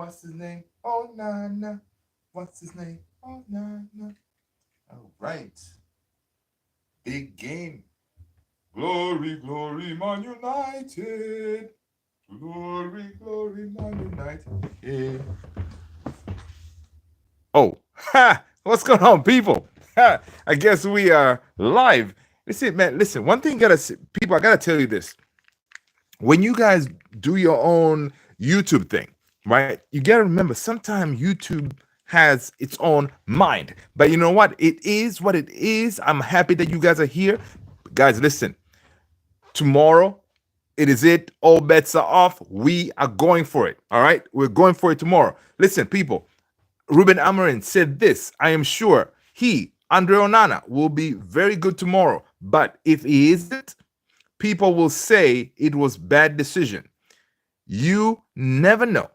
What's his name? Onana. What's his name? Onana. All right. Big game. Glory, glory, Man United. Glory, glory, Man United. Yeah. Oh, ha! What's going on, people? Ha! I guess we are live. Listen, man. Listen. One thing, people. I gotta tell you this. When you guys do your own YouTube thing, right? You gotta remember. Sometimes YouTube has its own mind, but you know what? It is what it is. I'm happy that you guys are here, guys. Listen. Tomorrow, it is it. All bets are off. We are going for it. All right, we're going for it tomorrow. Listen, people. Ruben Amorim said this. I am sure Andre Onana, will be very good tomorrow. But if he isn't, people will say it was bad decision. You never know.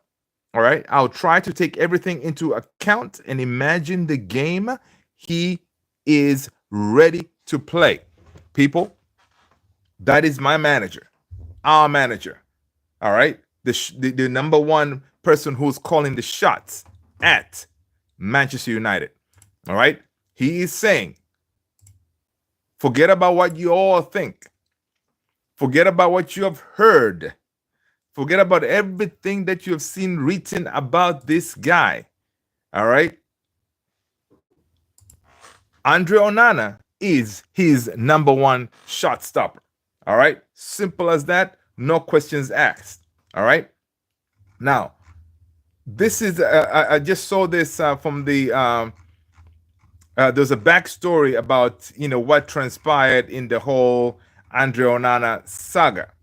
All right. I'll try to take everything into account and imagine the game he is ready to play. People, that is my manager, our manager. All right. The number one person who's calling the shots at Manchester United. All right. He is saying, forget about what you all think. Forget about what you have heard. Forget about everything that you have seen written about this guy. All right. Andre Onana is his number one shot stopper. All right. Simple as that. No questions asked. All right. Now, this is, I just saw this from the, there's a backstory about, what transpired in the whole Andre Onana saga.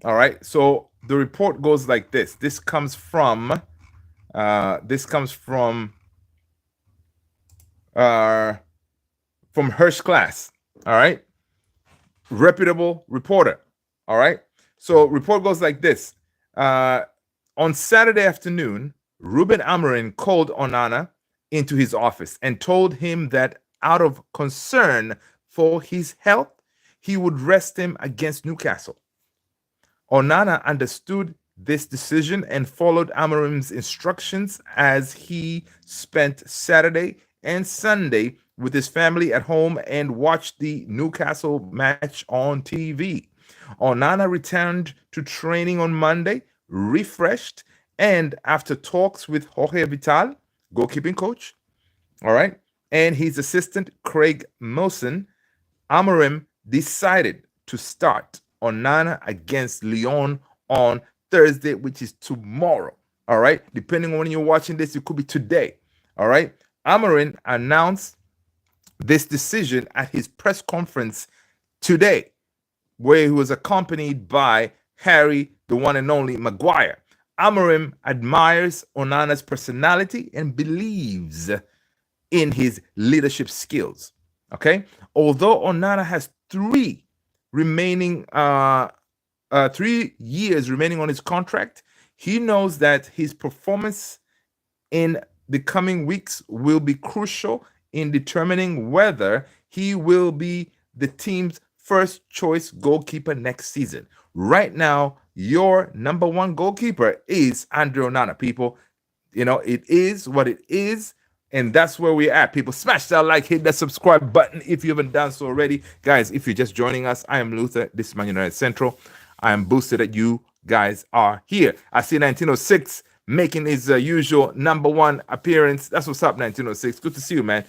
All right. So the report goes like this. This comes from Hirsch Class. All right. Reputable reporter. All right. So report goes like this. On Saturday afternoon, Ruben Amorim called Onana into his office and told him that out of concern for his health, he would rest him against Newcastle. Onana understood this decision and followed Amorim's instructions as he spent Saturday and Sunday with his family at home and watched the Newcastle match on TV. Onana returned to training on Monday, refreshed, and after talks with Jorge Vital, goalkeeping coach, all right, and his assistant Craig Mawson, Amorim decided to start Onana against Lyon on Thursday, which is tomorrow. All right, depending on when you're watching this, it could be today. All right, Amorim announced this decision at his press conference today, where he was accompanied by Harry, the one and only Maguire. Amorim admires Onana's personality and believes in his leadership skills. Okay, although Onana has 3 years remaining on his contract, he knows that his performance in the coming weeks will be crucial in determining whether he will be the team's first choice goalkeeper next season. Right now, your number one goalkeeper is Andre Onana, people. It is what it is. And that's where we're at, people. Smash that like, hit that subscribe button if you haven't done so already. Guys, if you're just joining us, I am Luther. This is Man United Central. I am boosted that you guys are here. I see 1906 making his usual number one appearance. That's what's up, 1906. Good to see you, man.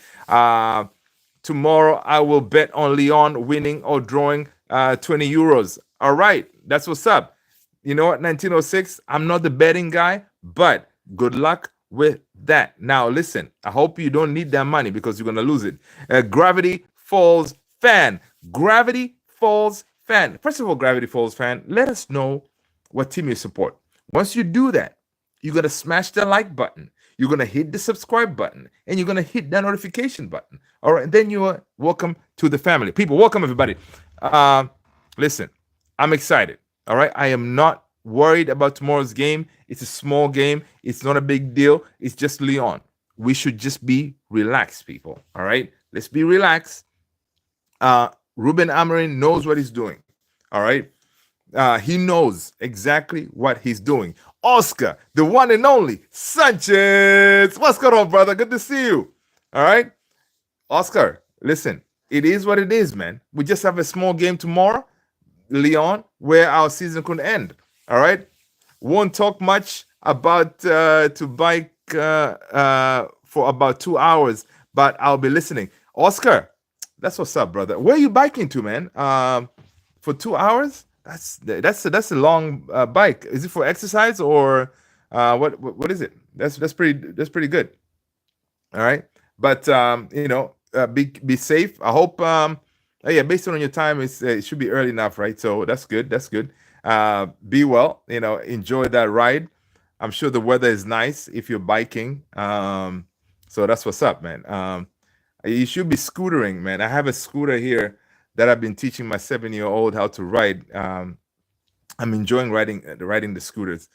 Tomorrow, I will bet on Lyon winning or drawing 20 euros. All right. That's what's up. You know what, 1906? I'm not the betting guy, but good luck with that. Now, listen, I hope you don't need that money because you're going to lose it. Gravity Falls fan. Gravity Falls fan. First of all, Gravity Falls fan, let us know what team you support. Once you do that, you're going to smash the like button. You're going to hit the subscribe button. And you're going to hit that notification button. All right. And then you are welcome to the family. People, welcome, everybody. Listen, I'm excited. All right. I am not worried about tomorrow's game. It's a small game. It's not a big deal. It's just Lyon. We should just be relaxed, people. All right. Let's be relaxed. Ruben Amorim knows what he's doing. All right. He knows exactly what he's doing. Oscar, the one and only Sanchez. What's going on, brother? Good to see you. All right, Oscar. Listen, it is what it is, man. We just have a small game tomorrow, Lyon, where our season could end. All right, won't talk much about to bike for about 2 hours, but I'll be listening. Oscar, that's what's up, brother. Where are you biking to, man? For 2 hours? That's a long bike. Is it for exercise or what is it? That's pretty good. All right, but be safe. I hope. Yeah, based on your time, it should be early enough, right? So that's good. That's good. Be well. Enjoy that ride. I'm sure the weather is nice if you're biking. So that's what's up, man. You should be scootering, man. I have a scooter here that I've been teaching my 7-year-old how to ride. I'm enjoying riding the scooters.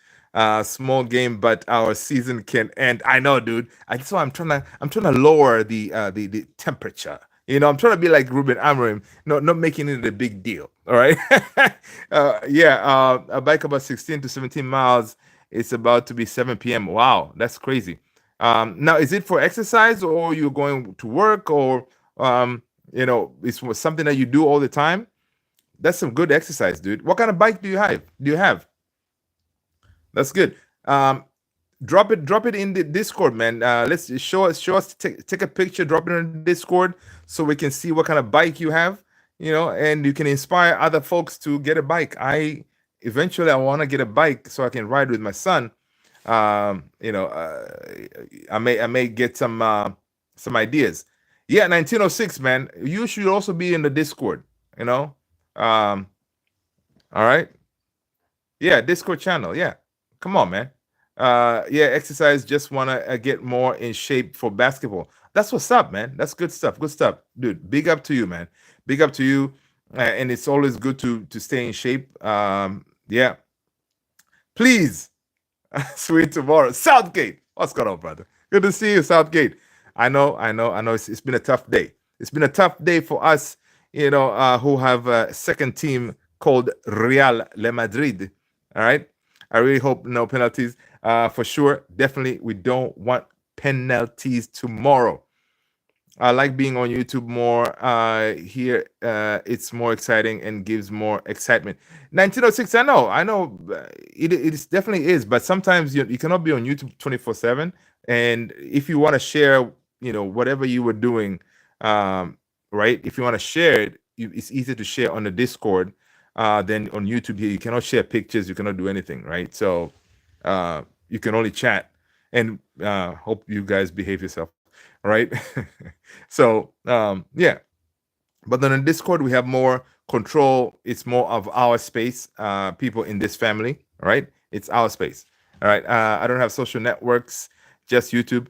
Small game, but our season can end. I know, dude. So I'm trying to lower the temperature. I'm trying to be like Ruben Amorim, not making it a big deal. All right. Yeah. A bike about 16 to 17 miles. It's about to be 7 p.m. Wow, that's crazy. Now, is it for exercise or you're going to work or it's something that you do all the time? That's some good exercise, dude. What kind of bike do you have? That's good. Drop it in the Discord, man. Let's show us. Take a picture, drop it in the Discord so we can see what kind of bike you have. And you can inspire other folks to get a bike. I want to get a bike so I can ride with my son. I may get some ideas. Yeah, 1906, man. You should also be in the Discord. Um, all right. Yeah, Discord channel. Yeah. Come on, man. Yeah, exercise. Just want to get more in shape for basketball. That's what's up, man. That's good stuff. Good stuff, dude. Big up to you, man. Big up to you. And it's always good to stay in shape. Yeah. Please, sweet tomorrow. Southgate. What's going on, brother? Good to see you, Southgate. I know. It's been a tough day. It's been a tough day for us, who have a second team called Real Le Madrid. All right. I really hope no penalties. For sure. Definitely, we don't want penalties tomorrow. I like being on YouTube more. Here, it's more exciting and gives more excitement. 1906. I know. It definitely is, but sometimes you cannot be on YouTube 24/7. And if you want to share, whatever you were doing, right? If you want to share it, it's easier to share on the Discord than on YouTube. Here, you cannot share pictures. You cannot do anything, right? So you can only chat. And hope you guys behave yourself, right? So yeah, but then in Discord we have more control. It's more of our space. People in this family, right? It's our space. All right. I don't have social networks, just YouTube.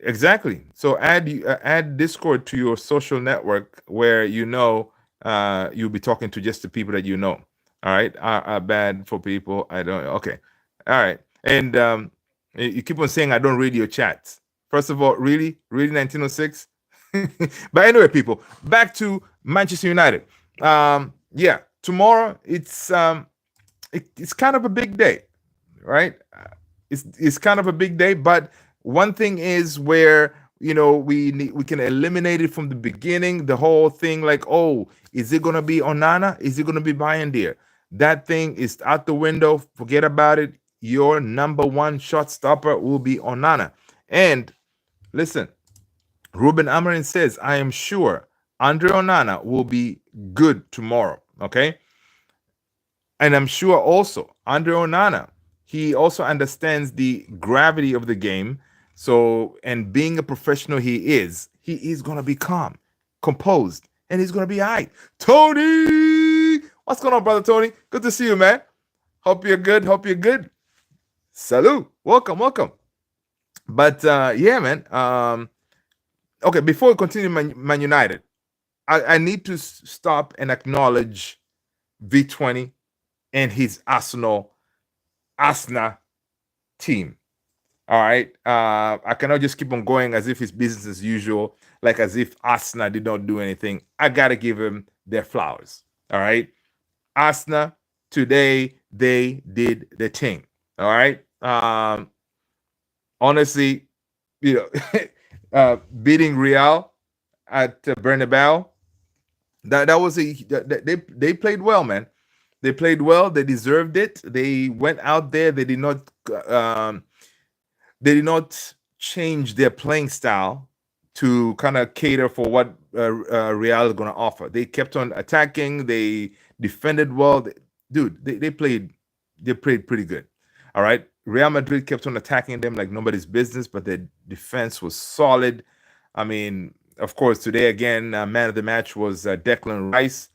Exactly. So add Discord to your social network where you'll be talking to just the people that you know. All right. Are bad for people. I don't. Okay. All right. And you keep on saying I don't read your chats. First of all, really 1906. But anyway, people, back to Manchester United. Yeah, tomorrow it's kind of a big day, right? It's kind of a big day, but one thing is where we can eliminate it from the beginning. The whole thing, like, oh, is it gonna be Onana? Is it gonna be Bayern? That thing is out the window. Forget about it. Your number one shot stopper will be Onana. And listen, Ruben Amorim says, I am sure Andre Onana will be good tomorrow. Okay. And I'm sure also Andre Onana, he also understands the gravity of the game. So, and being a professional he is going to be calm, composed, and he's going to be all right. Tony! What's going on, brother Tony? Good to see you, man. Hope you're good. Salute. Welcome. But yeah, man. Okay, before we continue Man United, I need to stop and acknowledge V20 and his Arsenal team. All right. I cannot just keep on going as if it's business as usual, like as if Arsenal did not do anything. I gotta give him their flowers. All right. Arsenal today, they did the thing. All right. Honestly, you know, beating Real at Bernabeu, that was they played well, man. They played well. They deserved it. They went out there. Um, they did not change their playing style to kind of cater for what Real is going to offer. They kept on attacking. They defended well. Dude, they played pretty good. All right. Real Madrid kept on attacking them like nobody's business, but their defense was solid. I mean, of course, today again, man of the match was Declan Rice.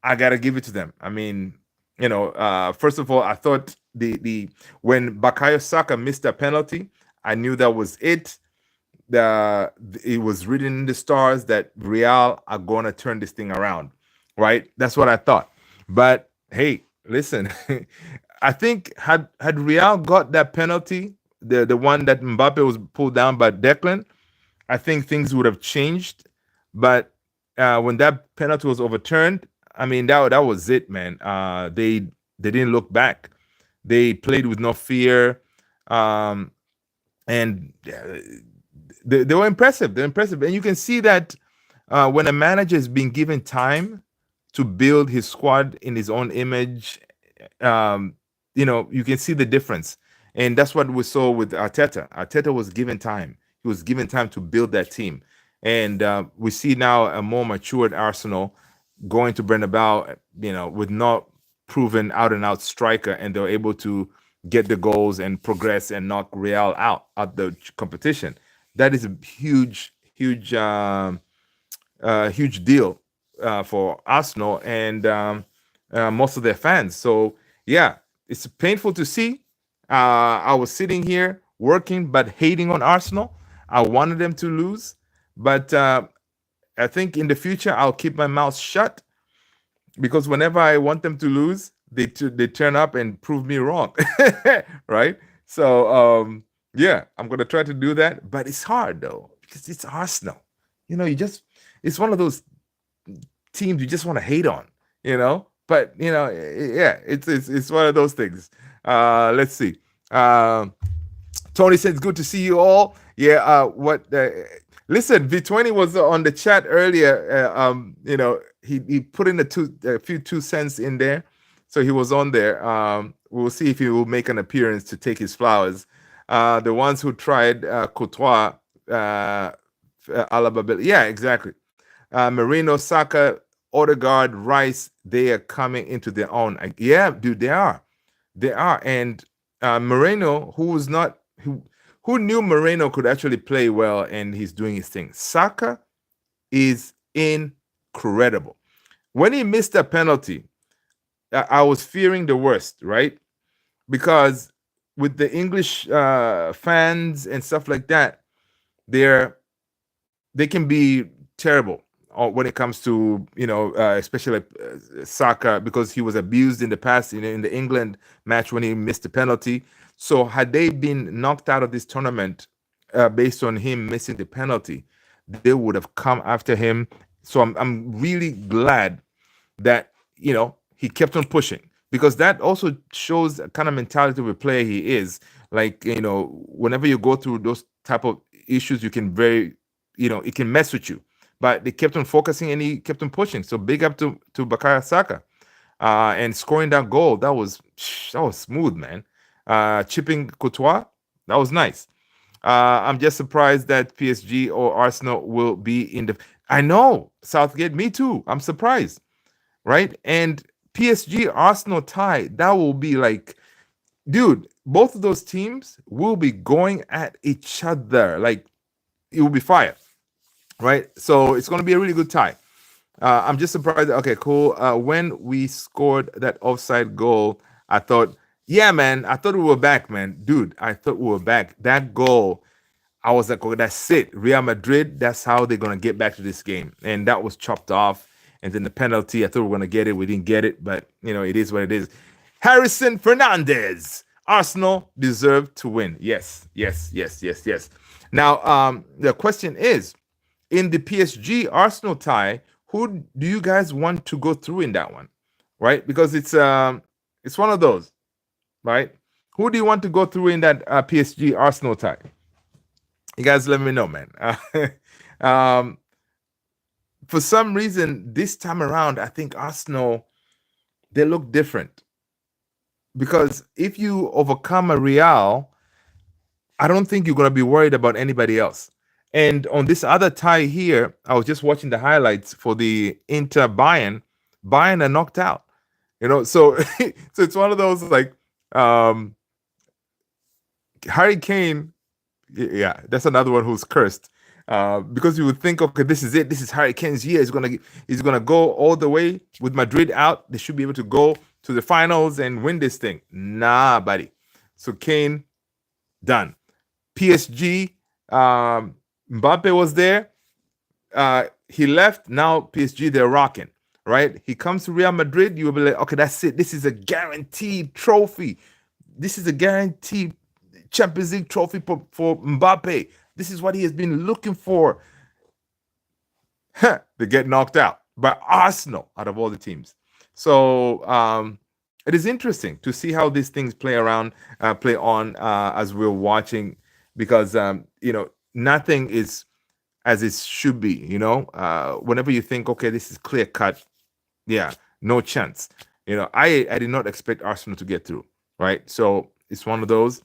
I gotta give it to them. I mean, first of all, I thought the when Bakayo Saka missed a penalty, I knew that was it. It was written in the stars that Real are gonna turn this thing around, right? That's what I thought. But hey, listen, I think had Real got that penalty, the one that Mbappe was pulled down by Declan, I think things would have changed. But when that penalty was overturned, I mean that was it, man. They didn't look back. They played with no fear, um, and they were impressive. They're impressive, and you can see that when a manager is being given time to build his squad in his own image, um, you can see the difference. And that's what we saw with Arteta. Arteta was given time. He was given time to build that team. And we see now a more matured Arsenal going to Bernabeu, with not proven out and out striker, and they're able to get the goals and progress and knock Real out at the competition. That is a huge deal for Arsenal and most of their fans. So yeah, it's painful to see. I was sitting here working but hating on Arsenal. I wanted them to lose, but I think in the future I'll keep my mouth shut because whenever I want them to lose, they turn up and prove me wrong, right? So yeah, I'm gonna try to do that, but it's hard though because it's Arsenal. You just it's one of those teams you just want to hate on, But yeah, it's one of those things. Let's see. Um, Tony says, "Good to see you all." Yeah. What? Listen, V20 was on the chat earlier. He put in a few 2 cents in there, so he was on there. We'll see if he will make an appearance to take his flowers. The ones who tried Courtois, Alaba, yeah, exactly. Marino, Saka, Odegaard, Rice, they are coming into their own. Yeah, dude, they are. And Moreno, who knew Moreno could actually play well, and he's doing his thing. Saka is incredible. When he missed a penalty, I was fearing the worst, right? Because with the English fans and stuff like that, they can be terrible when it comes to especially Saka, because he was abused in the past in the England match when he missed the penalty. So had they been knocked out of this tournament based on him missing the penalty, they would have come after him. So I'm really glad that he kept on pushing, because that also shows the kind of mentality of a player he is. Like, whenever you go through those type of issues, you can it can mess with you. But they kept on focusing and he kept on pushing. So big up to Bukayo Saka and scoring that goal. That was smooth, man. Chipping Courtois, that was nice. I'm just surprised that PSG or Arsenal will be in the. I know, Southgate. Me too. I'm surprised, right? And PSG Arsenal tie, that will be like, dude. Both of those teams will be going at each other. Like, it will be fire, right? So it's going to be a really good tie. I'm just surprised. Okay, cool. When we scored that offside goal, I thought, yeah, man, I thought we were back, man. Dude, I thought we were back. That goal, I was like, oh, that's it. Real Madrid, that's how they're going to get back to this game. And that was chopped off. And then the penalty, I thought we were going to get it. We didn't get it, but, it is what it is. Harrison Fernandez. Arsenal deserve to win. Yes. Now, the question is, in the PSG Arsenal tie, who do you guys want to go through in that one, right? Because it's one of those, right? Who do you want to go through in that PSG Arsenal tie? You guys, let me know, man. Um, for some reason, this time around, I think Arsenal they look different because if you overcome a Real, I don't think you're gonna be worried about anybody else. And on this other tie here, I was just watching the highlights for the Inter Bayern. Bayern are knocked out. So so it's one of those like um Harry Kane, yeah, that's another one who's cursed. Because you would think, okay, this is it. This is Harry Kane's year. He's gonna go all the way with Madrid out. They should be able to go to the finals and win this thing. Nah, buddy. So Kane done. PSG, Mbappe was there. He left. Now PSG they're rocking. Right? He comes to Real Madrid. You will be like, okay, that's it. This is a guaranteed trophy. This is a guaranteed Champions League trophy for Mbappe. This is what he has been looking for. They get knocked out by Arsenal out of all the teams. So it is interesting to see how these things play on as we're watching, because nothing is as it should be. Whenever you think, okay, this is clear cut, yeah, no chance. I did not expect Arsenal to get through, right? So it's one of those.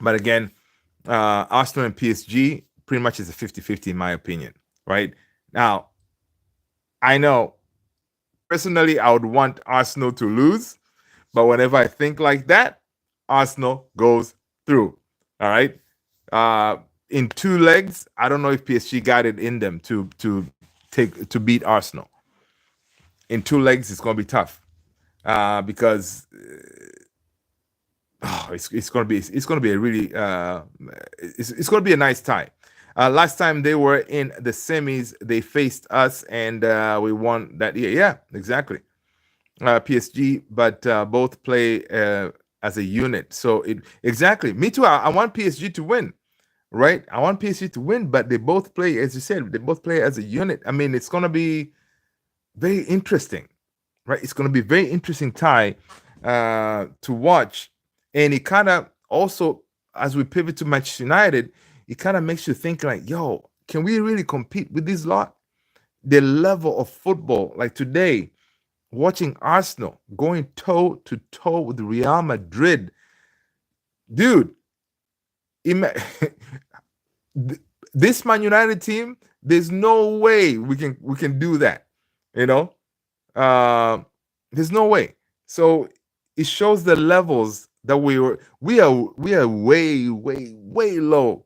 But again, Arsenal and PSG pretty much is a 50-50 in my opinion, right? Now, I know personally I would want Arsenal to lose, but whenever I think like that, Arsenal goes through. All right. In two legs, I don't know if PSG got it in them to beat Arsenal. In two legs, it's gonna be tough because it's gonna be a really it's gonna be a nice tie. Last time they were in the semis, they faced us and we won that year. Yeah, exactly. PSG, but both play as a unit. So exactly. Me too. I want PSG to win, right? I want PSG to win, but they both play, as you said, they both play as a unit. I mean, it's gonna be very interesting, right? It's gonna be very interesting tie to watch, and it kind of also, as we pivot to Manchester United, it kind of makes you think like, yo, can we really compete with this lot? The level of football, like today, watching Arsenal going toe to toe with Real Madrid, dude. This Man United team, there's no way we can do that. You know, there's no way. So it shows the levels that we are way low.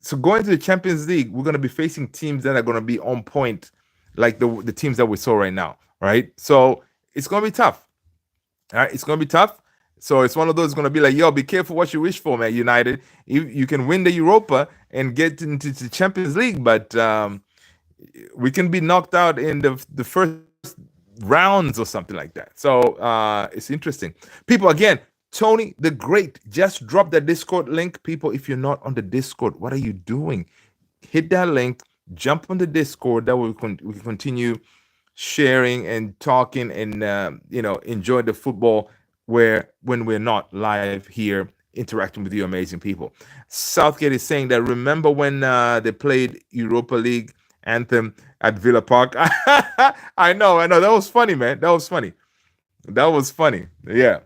So going to the Champions League, we're going to be facing teams that are going to be on point, like the teams that we saw right now, right? So it's going to be tough. All right, it's going to be tough. So it's one of those going to be like, yo, be careful what you wish for, man. United, you can win the Europa and get into the Champions League, but we can be knocked out in the first rounds or something like that. So it's interesting. People, again, Tony the Great just dropped the Discord link. People, if you're not on the Discord, what are you doing? Hit that link, jump on the Discord. That we can continue sharing and talking and enjoy the football when we're not live here interacting with you amazing people. Southgate is saying that remember when they played Europa League anthem at Villa Park? I know. That was funny, man. That was funny. Yeah.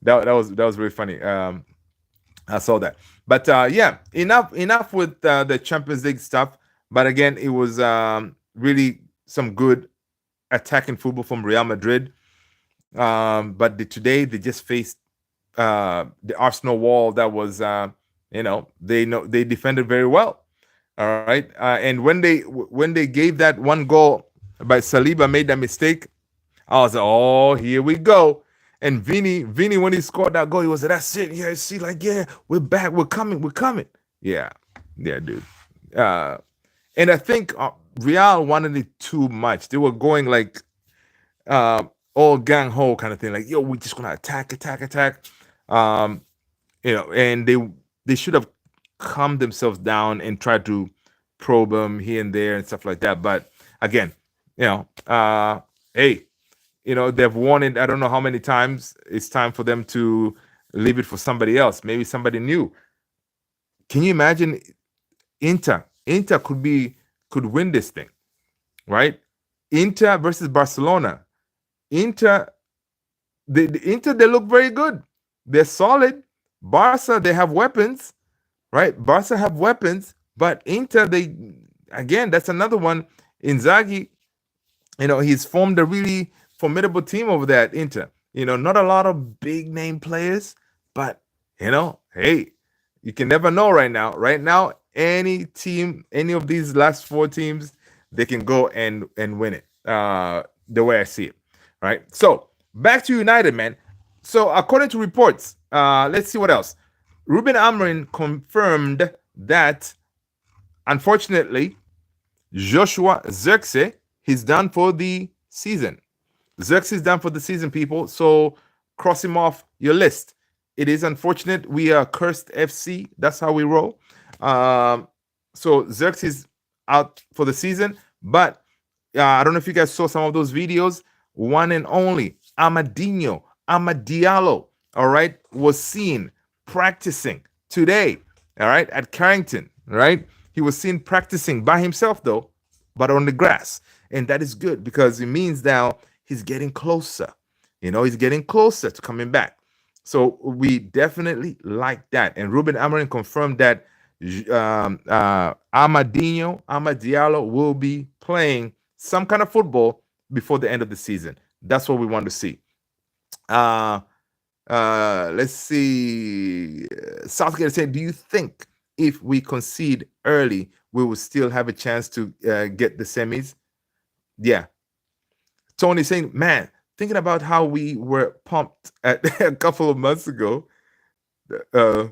That was really funny. I saw that. But yeah, enough with the Champions League stuff. But again, it was really some good attacking football from Real Madrid. But today they just faced the Arsenal wall that was they defended very well. All right, and when they gave that one goal, by Saliba made that mistake, I was like, oh, here we go. And Vinny, when he scored that goal, he was like, that's it. Yeah, see, like, yeah, we're back, we're coming. Yeah, dude. And I think Real wanted it too much. They were going like all gang ho kind of thing, like, yo, we're just gonna attack. And they should have calmed themselves down and tried to probe them here and there and stuff like that. But again, hey, they've won it. I don't know how many times. It's time for them to leave it for somebody else, maybe somebody new. Can you imagine Inter could win this thing, right? Inter versus Barcelona. Inter, the Inter, they look very good. They're solid. Barca, they have weapons, right? Barca have weapons, but Inter, they again, that's another one. Inzaghi, he's formed a really formidable team over there at Inter. Not a lot of big name players, but hey, you can never know right now. Right now, any team, any of these last four teams, they can go and win it. The way I see it. Right. So back to United, man. So according to reports, let's see what else. Ruben Amorim confirmed that, unfortunately, Joshua Zirkzee, he's done for the season. Zirkzee is done for the season, people. So cross him off your list. It is unfortunate. We are cursed FC. That's how we roll. Um, so Zirkzee is out for the season. But I don't know if you guys saw some of those videos. One and only Amadinho, Amadiallo, all right, was seen practicing today, all right, at Carrington, all right. He was seen practicing by himself, though, but on the grass. And that is good because it means now he's getting closer. He's getting closer to coming back. So we definitely like that. And Ruben Amorim confirmed that Amadiallo will be playing some kind of football before the end of the season. That's what we want to see. Let's see. Southgate said, "Do you think if we concede early, we will still have a chance to get the semis?" Yeah. Tony saying, "Man, thinking about how we were pumped a couple of months ago, uh,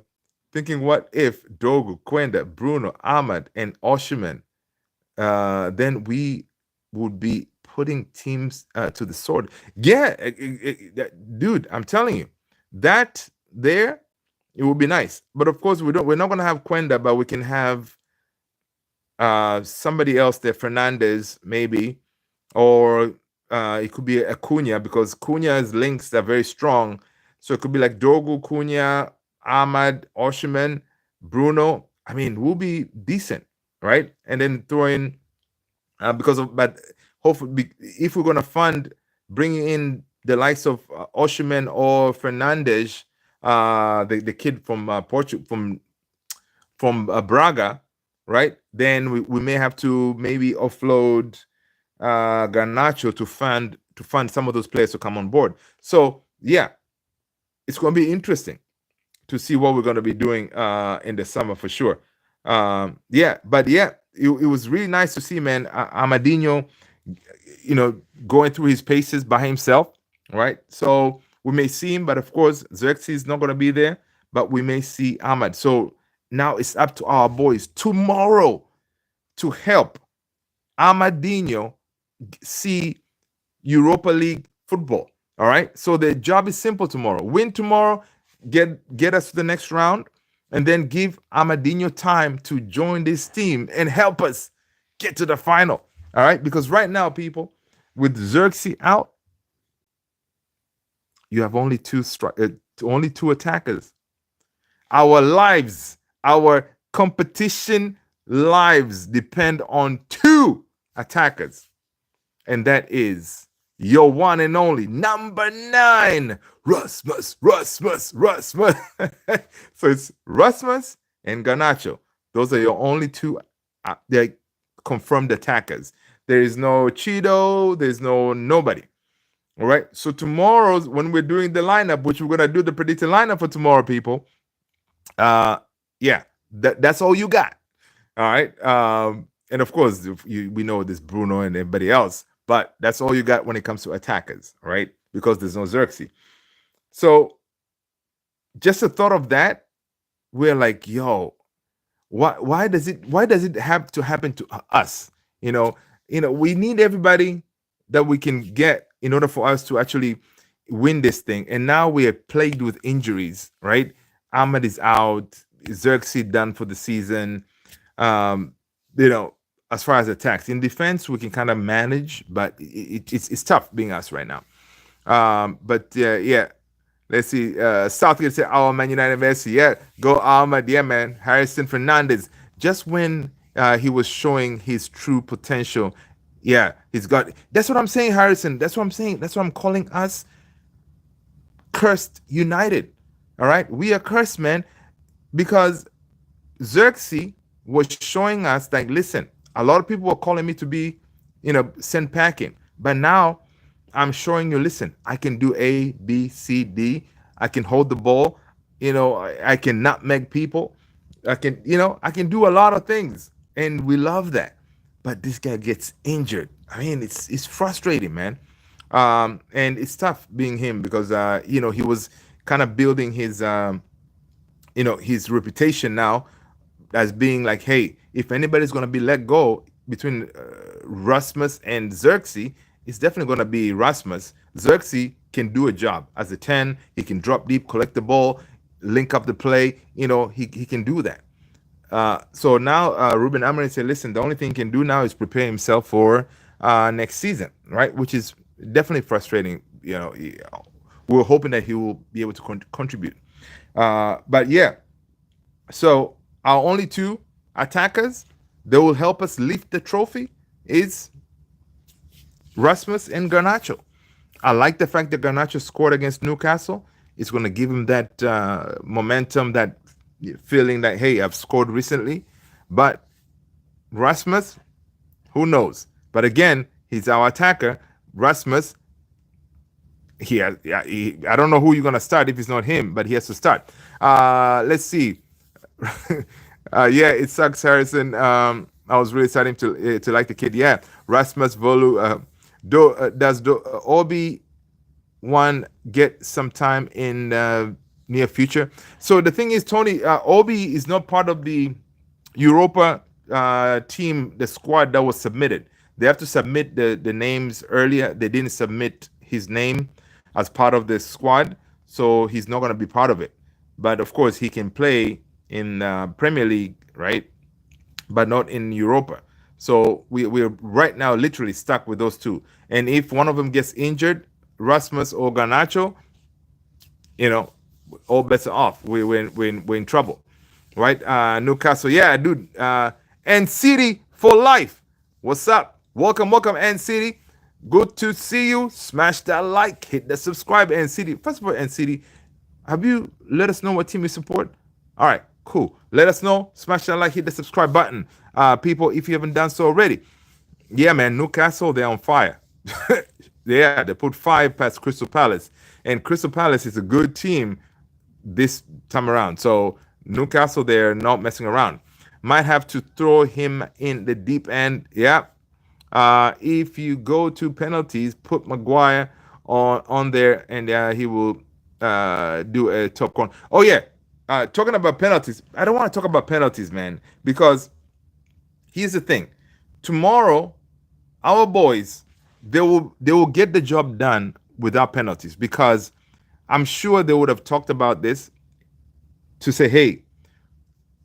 thinking what if Dogu, Quenda, Bruno, Ahmad, and Oshiman, then we would be putting teams to the sword." Yeah, dude, I'm telling you, that there, it would be nice. But of course, we're not gonna have Quenda, but we can have somebody else there, Fernandez maybe, or it could be Acuna, because Cunha's links are very strong. So it could be like Dogu, Cunha, Ahmad, Oshiman, Bruno. I mean, we'll be decent, right? And then throw in but hopefully, if we're gonna fund bringing in the likes of Oshiman or Fernandes, the kid from Portugal, from Braga, right? Then we may have to maybe offload Garnacho to fund some of those players to come on board. So yeah, it's going to be interesting to see what we're going to be doing in the summer for sure. But yeah, it was really nice to see, man. Amadinho, going through his paces by himself, right? So we may see him, but of course, Xerxes is not going to be there, but we may see Ahmad. So now it's up to our boys tomorrow to help Amadinho see Europa League football. All right. So the job is simple tomorrow. Win tomorrow, get us to the next round, and then give Amadinho time to join this team and help us get to the final. All right. Because right now, people, with Xerxes out, you have only two attackers. Our lives, our competition lives depend on two attackers. And that is your one and only number 9, Rasmus. So it's Rasmus and Garnacho. Those are your only two confirmed attackers. There is no Cheeto. There's nobody. All right. So tomorrow's, when we're doing the lineup, which we're gonna do the predicted lineup for tomorrow, people. That's all you got. All right. And of course, we know this Bruno and everybody else, but that's all you got when it comes to attackers, right? Because there's no Xerxes. So just the thought of that, we're like, yo, why does it have to happen to us? We need everybody that we can get in order for us to actually win this thing. And now we are plagued with injuries, right? Ahmed is out, Xerxes done for the season. As far as attacks, in defense, we can kind of manage, but it's tough being us right now. But let's Let's see. Southgate said, "Our Man United Messi, yeah, go Ahmad, yeah, man." Harrison Fernandez, just when he was showing his true potential, yeah, he's got. That's what I'm saying, Harrison. That's what I'm saying. That's what I'm calling us cursed United. All right, we are cursed, man, because Xerxes was showing us like, listen, a lot of people were calling me to be, send packing, but now I'm showing you, listen, I can do A, B, C, D. I can hold the ball. I can nutmeg people. I can do a lot of things, and we love that. But this guy gets injured. I mean, it's frustrating, man. And it's tough being him because he was kind of building his reputation now as being like, hey, if anybody's going to be let go between Rasmus and Xerxes, it's definitely going to be Rasmus. Xerxes can do a job as a 10. He can drop deep, collect the ball, link up the play. He can do that. So now Ruben Amorim said, listen, the only thing he can do now is prepare himself for next season, right? Which is definitely frustrating. We're hoping that he will be able to contribute. But yeah, so our only two attackers that will help us lift the trophy is Rasmus and Garnacho. I like the fact that Garnacho scored against Newcastle. It's going to give him that momentum, that feeling that, hey, I've scored recently. But Rasmus, who knows? But again, he's our attacker. Rasmus, I don't know who you're going to start if it's not him, but he has to start. Let's see. Yeah, it sucks, Harrison. I was really starting to like the kid. Yeah, Rasmus Volu. Does Obi one get some time in near future? So the thing is, Tony, Obi is not part of the Europa team, the squad that was submitted. They have to submit the names earlier. They didn't submit his name as part of the squad, so he's not going to be part of it. But of course, he can play in Premier League, right? But not in Europa. So we're right now literally stuck with those two. And if one of them gets injured, Rasmus or Garnacho, all bets are off. We're in trouble, right? Newcastle, yeah, dude. And City for life. What's up? Welcome, N City. Good to see you. Smash that like, hit the subscribe, N City. First of all, N City, have you let us know what team you support? All right, cool. Let us know. Smash that like, hit the subscribe button. People, if you haven't done so already. Yeah, man, Newcastle, they're on fire. Yeah, they put 5 past Crystal Palace. And Crystal Palace is a good team this time around. So Newcastle, they're not messing around. Might have to throw him in the deep end. Yeah. If you go to penalties, put Maguire on there, and he will do a top corner. Oh yeah, talking about penalties, I don't want to talk about penalties, man, because here's the thing: tomorrow, our boys they will get the job done without penalties, because I'm sure they would have talked about this to say, hey,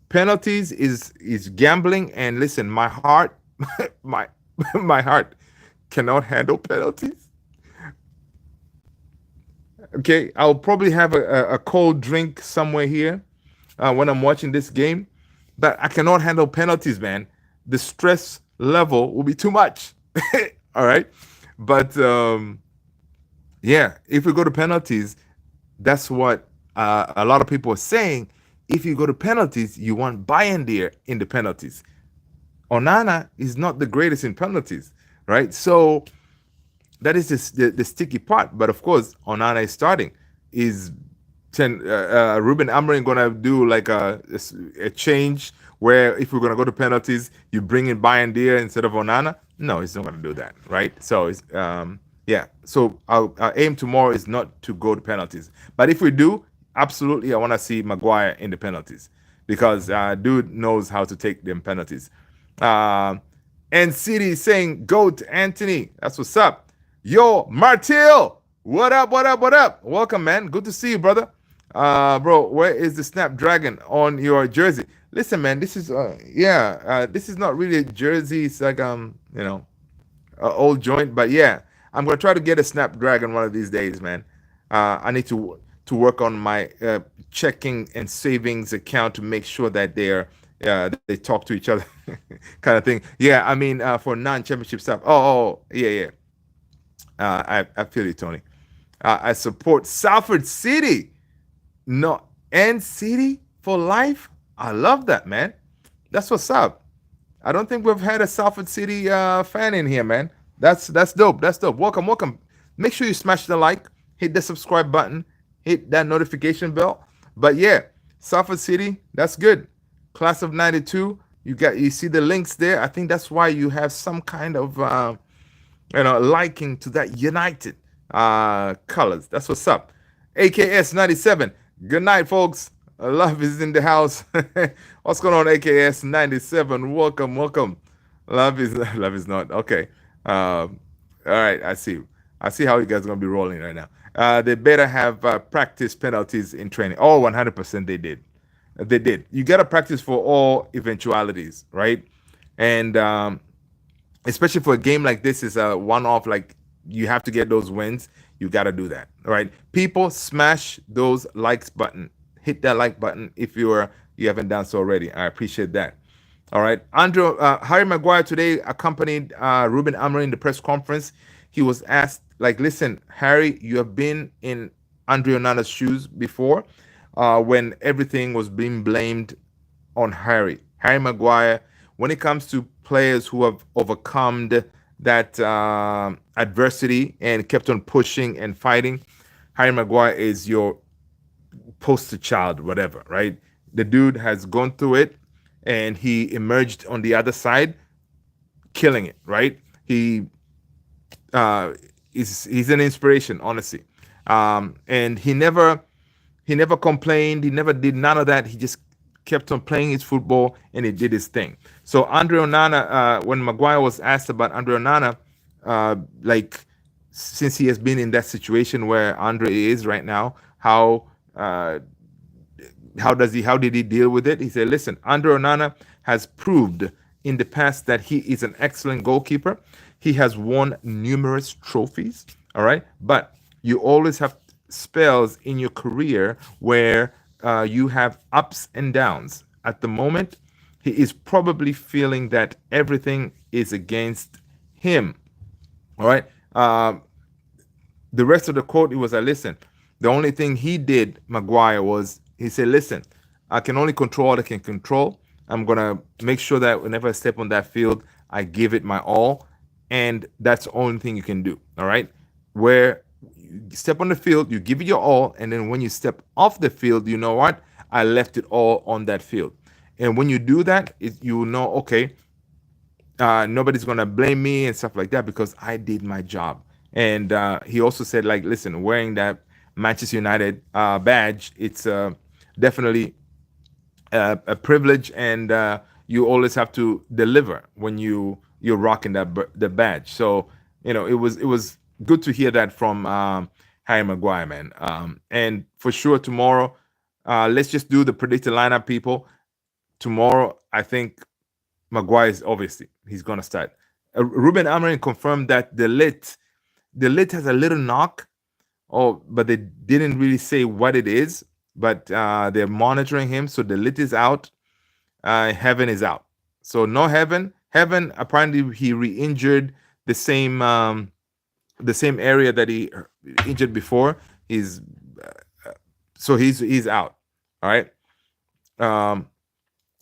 penalties is gambling, and listen, my heart, my my heart cannot handle penalties. Okay, I'll probably have a cold drink somewhere here when I'm watching this game, but I cannot handle penalties, man. The stress level will be too much. All right, but yeah, if we go to penalties, that's what a lot of people are saying. If you go to penalties, you want Bayern in the penalties. Onana is not the greatest in penalties, right? So that is the sticky part. But of course, Onana is starting. Is Ruben Amorim gonna do like a change where if we're gonna go to penalties, you bring in Bayern instead of Onana? No, he's not gonna do that, right? So it's yeah. So our aim tomorrow is not to go to penalties. But if we do, absolutely, I want to see Maguire in the penalties, because dude knows how to take them penalties. And City saying, go to Anthony. That's what's up. Yo, Martil. What up, what up, what up? Welcome, man. Good to see you, brother. Bro, where is the Snapdragon on your jersey? Listen, man, this is this is not really a jersey. It's like old joint, but yeah, I'm gonna try to get a Snapdragon one of these days, man. I need to to work on my checking and savings account to make sure that they talk to each other, kind of thing. Yeah, I mean, for non-championship stuff. Oh, yeah, yeah. I feel you, Tony. I support Salford City. No, and City for life. I love that, man. That's what's up. I don't think we've had a Salford City fan in here, man. That's dope. That's dope. Welcome, welcome. Make sure you smash the like, hit the subscribe button, hit that notification bell. But yeah, Salford City, that's good. Class of '92. You see the links there. I think that's why you have some kind of liking to that United colors. That's what's up. AKS 97. Good night, folks. Love is in the house. What's going on, AKS 97? Welcome, welcome. Love is not okay. All right, I see. I see how you guys are gonna be rolling right now. They better have practice penalties in training. Oh, 100% they did. They did. You gotta practice for all eventualities, right? And especially for a game like this is a one-off. Like you have to get those wins. You got to do that, right? People, smash those likes button. Hit that like button if you haven't done so already. I appreciate that. All right, Andrew Harry Maguire today accompanied Ruben Amorim in the press conference. He was asked, like, listen, Harry, you have been in Andre Onana's shoes before, when everything was being blamed on Harry Maguire. When it comes to players who have overcome that adversity and kept on pushing and fighting, Harry Maguire is your poster child, whatever, right? The dude has gone through it and he emerged on the other side, killing it, right? Uh, he's an inspiration, honestly. And he never complained. He never did none of that. He just kept on playing his football and he did his thing. So Andre Onana, when Maguire was asked about Andre Onana, like since he has been in that situation where Andre is right now, how did he deal with it? He said, listen, Andre Onana has proved in the past that he is an excellent goalkeeper. He has won numerous trophies. All right, but you always have spells in your career where you have ups and downs. At the moment, he is probably feeling that everything is against him. All right. The rest of the quote, it was like, listen, the only thing he did, Maguire, was he said, listen, I can only control what I can control. I'm going to make sure that whenever I step on that field, I give it my all. And that's the only thing you can do. All right. Where you step on the field, you give it your all. And then when you step off the field, you know what? I left it all on that field. And when you do that, you know, okay, nobody's gonna blame me and stuff like that because I did my job. And he also said, like, listen, wearing that Manchester United badge, it's definitely a privilege, and you always have to deliver when you're rocking the badge. So it was good to hear that from Harry Maguire, man. And for sure tomorrow, let's just do the predicted lineup, people. Tomorrow, I think Maguire is obviously he's gonna start. Ruben Amorim confirmed that the lit has a little knock. Oh, but they didn't really say what it is. But they're monitoring him, so the lit is out. Heaven is out. So no Heaven. Heaven apparently he re-injured the same area that he injured before. He's out. All right.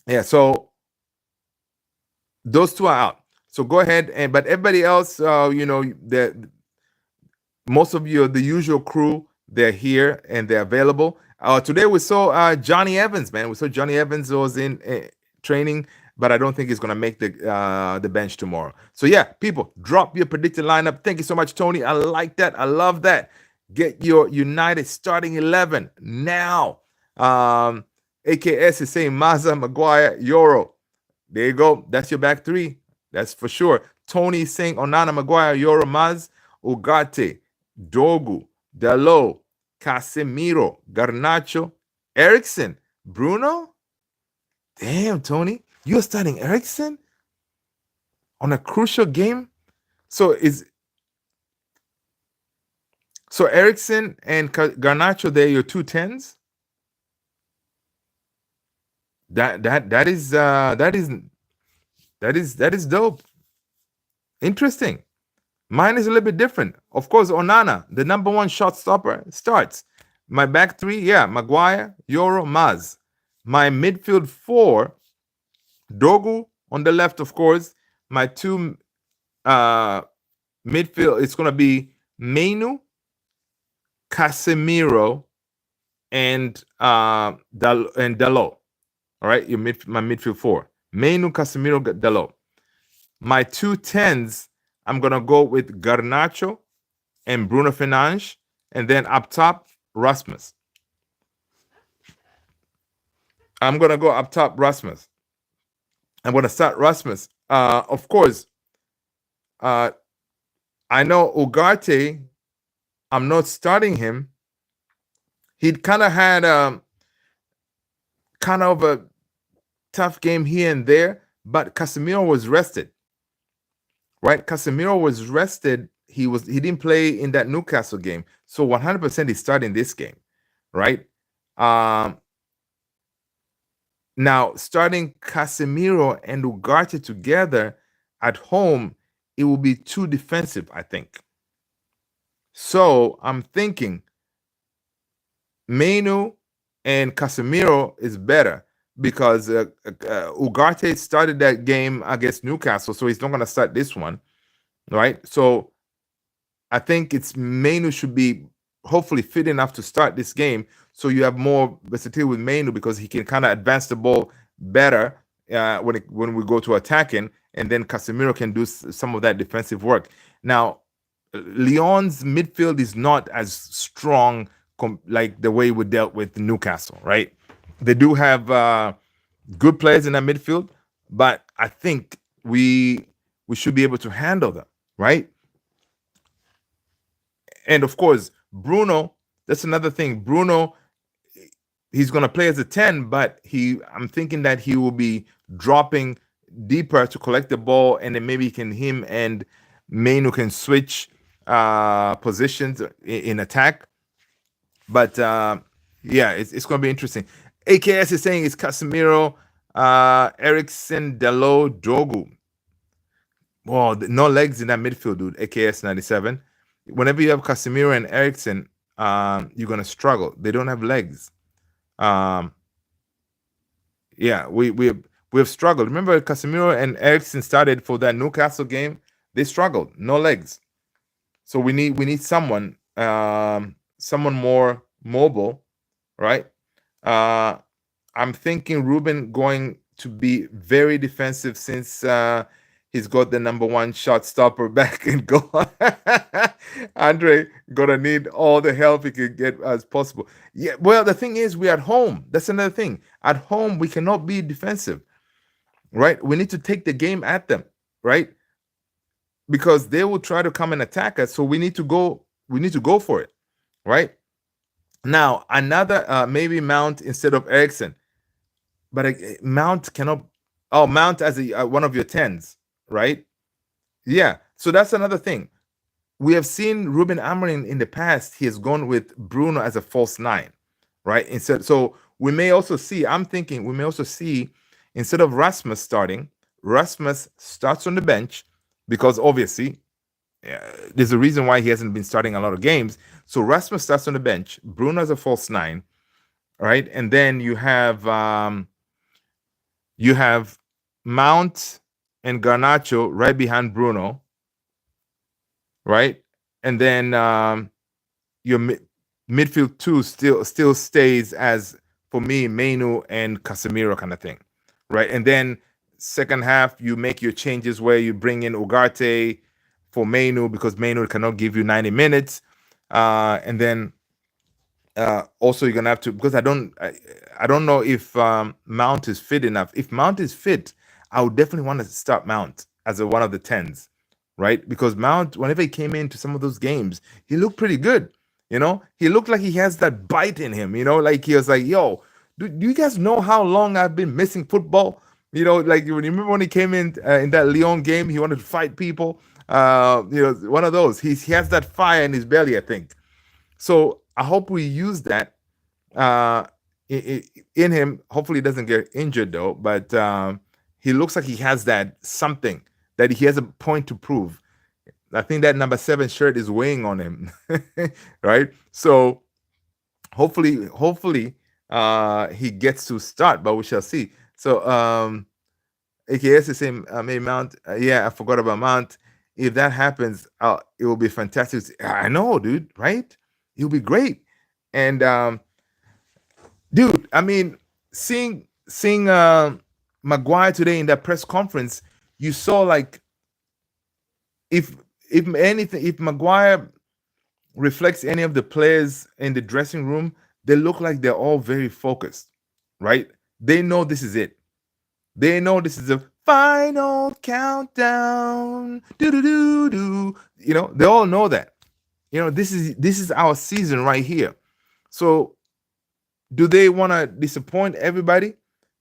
Yeah. So those two are out. So go ahead but everybody else, most of you, the usual crew, they're here and they're available. Today we saw Johnny Evans, man. We saw Johnny Evans was in training, but I don't think he's gonna make the bench tomorrow. So yeah, people, drop your predicted lineup. Thank you so much, Tony. I like that. I love that. Get your United starting 11 now. AKS is saying Maza, Maguire, Euro. There you go. That's your back three. That's for sure. Tony is saying Onana, Maguire, Euro, Maz, Ugarte, Dogu, Dalot, Casemiro, Garnacho, Ericsson, Bruno. Damn, Tony, you're starting Ericsson on a crucial game. So So Ericsson and Garnacho, they're your two tens. That is that is dope. Interesting. Mine is a little bit different. Of course, Onana, the number one shot stopper, starts. My back three, yeah, Maguire, Euro, Maz. My midfield four, Dogu on the left, of course. My two uh midfield, it's gonna be Menu, Casemiro, and Dalot. All right, my midfield four. Menu, Casemiro, Dalot. My two tens, I'm gonna go with Garnacho and Bruno Fernandes, and then up top, Rasmus. I'm gonna go up top, Rasmus. I'm gonna start Rasmus. Of course, uh, I know Ugarte. I'm not starting him. He'd kind of had kind of a tough game here and there, but Casemiro was rested. Right, Casemiro was rested. He didn't play in that Newcastle game, so 100% he's starting this game. Right. Um, Now, starting Casemiro and Ugarte together at home, it will be too defensive, I think. So I'm thinking Menu and Casemiro is better because Ugarte started that game against Newcastle, so he's not going to start this one, right? So I think it's Menu should be hopefully fit enough to start this game, so you have more versatility with Menu because he can kind of advance the ball better when we go to attacking, and then Casemiro can do some of that defensive work. Now, Lyon's midfield is not as strong like the way we dealt with Newcastle, right? They do have good players in that midfield, but I think we should be able to handle them, right? And of course, Bruno, that's another thing. Bruno, he's going to play as a 10, but I'm thinking that he will be dropping deeper to collect the ball, and then maybe him and Menu can switch positions in attack. But yeah, it's going to be interesting. AKS is saying it's Casemiro, Ericsson, Dalot, Dogu. Well, no legs in that midfield, dude. AKS 97. Whenever you have Casemiro and Ericsson, you're gonna struggle. They don't have legs. Yeah, we've struggled. Remember, Casemiro and Ericsson started for that Newcastle game. They struggled, no legs. So we need someone more mobile, right? I'm thinking Ruben going to be very defensive since he's got the number one shot stopper back in goal. Andre gonna need all the help he can get as possible. Yeah, well, the thing is, we're at home. That's another thing. At home, we cannot be defensive, right? We need to take the game at them, right? Because they will try to come and attack us. So we need to go. We need to go for it, right? Now, another maybe Mount instead of Ericsson, but Mount cannot. Oh, Mount as one of your tens, right? Yeah. So that's another thing. We have seen Ruben Amorim in the past. He has gone with Bruno as a false nine, right? Instead, so we may also see. I'm thinking we may also see instead of Rasmus starting, Rasmus starts on the bench because obviously there's a reason why he hasn't been starting a lot of games. So Rasmus starts on the bench. Bruno as a false nine, right? And then you have Mount and Garnacho right behind Bruno, right? And then your midfield two still stays as, for me, Menu and Casemiro kind of thing, right? And then second half you make your changes where you bring in Ugarte for Menu because Menu cannot give you 90 minutes, and then also you're gonna have to, because I don't know if Mount is fit enough. If Mount is fit, I would definitely want to start Mount as one of the tens, right? Because Mount, whenever he came into some of those games, he looked pretty good. He looked like he has that bite in him. Like he was like, "Yo, do you guys know how long I've been missing football?" Like you remember when he came in that Lyon game, he wanted to fight people. One of those. He has that fire in his belly, I think. So I hope we use that uh, in him. Hopefully, he doesn't get injured though. But he looks like he has that something that he has a point to prove. I think that number 7 shirt is weighing on him, right? So hopefully, he gets to start, but we shall see. So AKS is saying maybe Mount. Yeah, I forgot about Mount. If that happens, it will be fantastic. I know, dude. Right? It'll be great. And dude, I mean, seeing Maguire today in that press conference, you saw like if if anything, if Maguire reflects any of the players in the dressing room, they look like they're all very focused, right? They know this is it. They know this is the final countdown. Do do do do. They all know that. This is our season right here. So, do they want to disappoint everybody?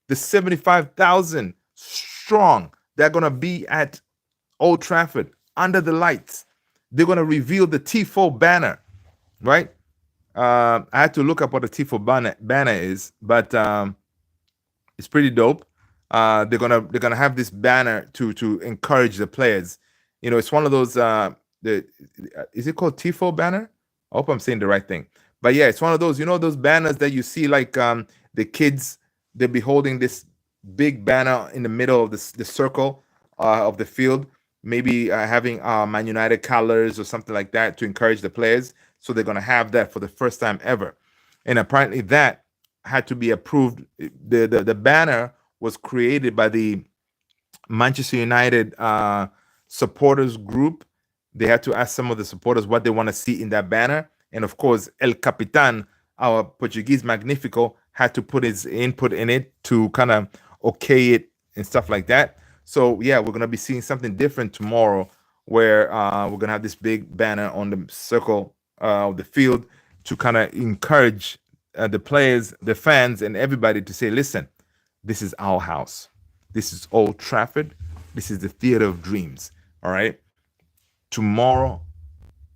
The 75,000 strong, they're gonna be at Old Trafford under the lights. They're gonna reveal the T4 banner, right? I had to look up what the T4 banner is, but it's pretty dope. They're gonna have this banner to encourage the players. It's one of those. Is it called Tifo banner? I hope I'm saying the right thing. But yeah, it's one of those. Those banners that you see like the kids. They'll be holding this big banner in the middle of the circle of the field. Maybe having Man United colors or something like that to encourage the players. So they're gonna have that for the first time ever, and apparently that had to be approved. The banner was created by the Manchester United supporters group. They had to ask some of the supporters what they want to see in that banner, and of course, El Capitan, our Portuguese Magnifico, had to put his input in it to kind of okay it and stuff like that. So yeah, we're gonna be seeing something different tomorrow, where we're gonna have this big banner on the circle of the field to kind of encourage the players, the fans, and everybody to say, listen, this is our house. This is Old Trafford. This is the theater of dreams. All right. Tomorrow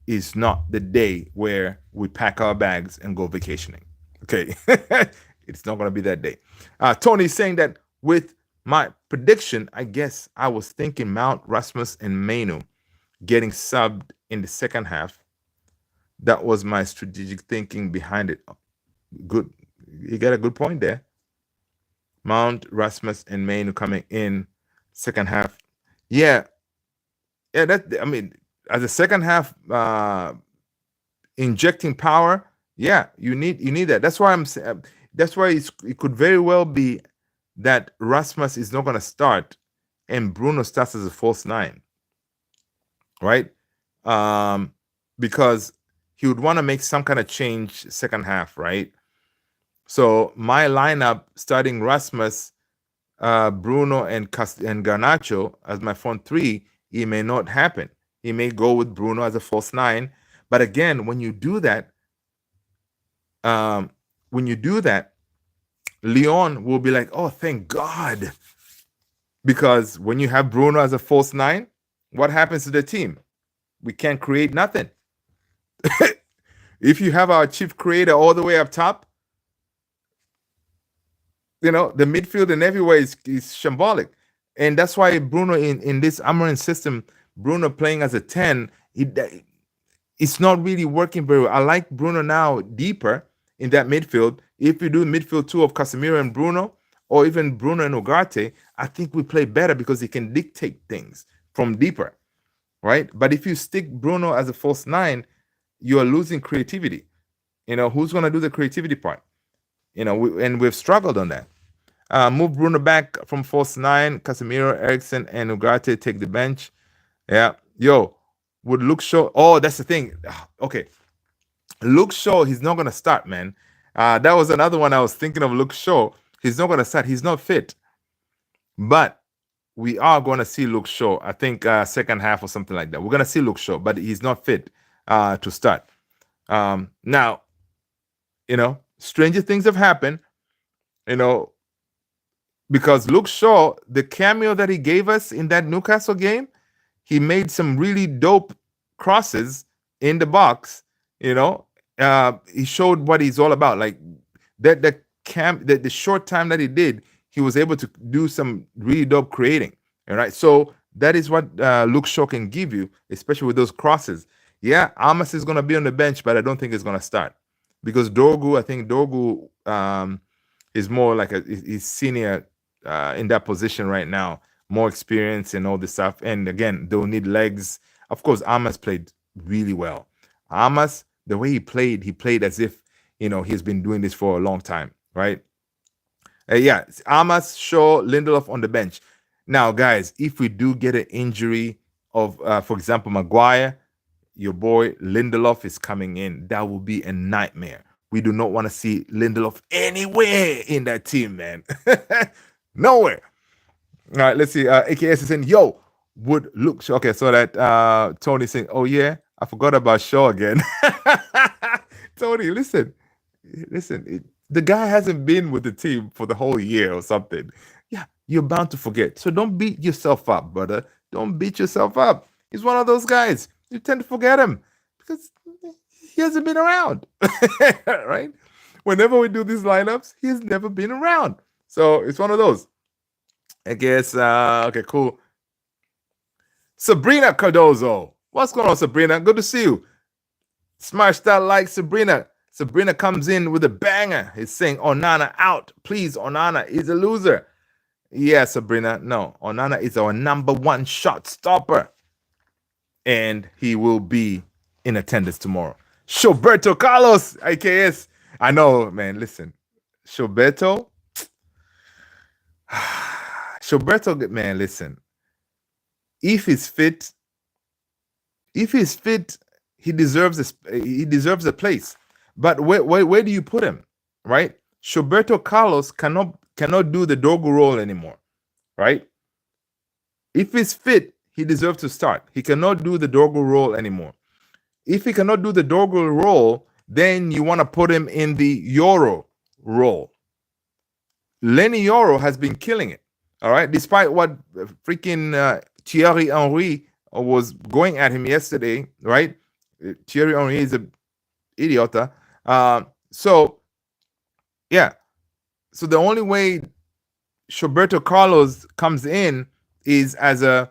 is not the day where we pack our bags and go vacationing. Okay. It's not going to be that day. Tony's saying that with my prediction, I guess I was thinking Mount, Rasmus, and Mainu getting subbed in the second half. That was my strategic thinking behind it. Good. You got a good point there. Mount, Rasmus, and Mainu coming in second half. Yeah. As a second half injecting power, yeah, you need that. That's why I'm saying. That's why it could very well be that Rasmus is not going to start, and Bruno starts as a false 9, right? Because he would want to make some kind of change second half, right? So my lineup starting Rasmus, Bruno, and Garnacho as my front 3, it may not happen. He may go with Bruno as a false 9. But again, when you do that, Lyon will be like, oh, thank God. Because when you have Bruno as a false 9, what happens to the team? We can't create nothing. If you have our chief creator all the way up top, the midfield and everywhere is shambolic. And that's why Bruno in this Amorim system, Bruno playing as a 10, it's not really working very well. I like Bruno now deeper in that midfield. If you do midfield 2 of Casemiro and Bruno, or even Bruno and Ugarte, I think we play better because he can dictate things from deeper, right? But if you stick Bruno as a false 9, you are losing creativity. Who's going to do the creativity part? And we've struggled on that. Move Bruno back from false 9. Casemiro, Eriksen, and Ugarte take the bench. Yeah. Yo, would Luke Shaw... Oh, that's the thing. Okay. Luke Shaw, he's not going to start, man. That was another one I was thinking of. Luke Shaw. He's not going to start. He's not fit. But we are going to see Luke Shaw, I think second half or something like that. We're going to see Luke Shaw, but he's not fit to start. Now, stranger things have happened, because Luke Shaw, the cameo that he gave us in that Newcastle game, he made some really dope crosses in the box, he showed what he's all about. Like that the camp the short time that he did, he was able to do some really dope creating. All right. So that is what Luke Shaw can give you, especially with those crosses. Yeah, Amos is gonna be on the bench, but I don't think he's gonna start. Because Dorgu, I think Dorgu is more like he's senior in that position right now, more experience and all this stuff. And again, they'll need legs. Of course, Amos played really well. Amos, the way he played as if he's been doing this for a long time, right? Yeah, Amos, Shaw, Lindelof on the bench. Now, guys, if we do get an injury of, for example, Maguire, your boy Lindelof is coming in. That will be a nightmare. We do not want to see Lindelof anywhere in that team, man. Nowhere. All right, let's see. AKS is saying, yo, would look. Okay, so that Tony saying, oh, yeah, I forgot about Shaw again. Tony, listen. The guy hasn't been with the team for the whole year or something. Yeah, you're bound to forget. So don't beat yourself up, brother. Don't beat yourself up. He's one of those guys. You tend to forget him because he hasn't been around, right? Whenever we do these lineups, he's never been around. So it's one of those. I guess, okay, cool. Sabrina Cardozo. What's going on, Sabrina? Good to see you. Smash that like, Sabrina. Sabrina comes in with a banger. He's saying, Onana out. Please, Onana is a loser. Yeah, Sabrina. No, Onana is our number one shot stopper. And he will be in attendance tomorrow. Shoberto Carlos, IKS. I know, man. Listen, Shoberto. Shoberto, man, listen. If he's fit, he deserves a place. But where do you put him, right? Shoberto Carlos cannot do the Dogu role anymore, right? If he's fit, he deserves to start. He cannot do the Dogu role anymore. If he cannot do the Dogu role, then you want to put him in the Euro role. Lenny Yoro has been killing it, all right? Despite what freaking Thierry Henry was going at him yesterday, right? Thierry Henry is an idiota. So the only way Shoberto Carlos comes in is as a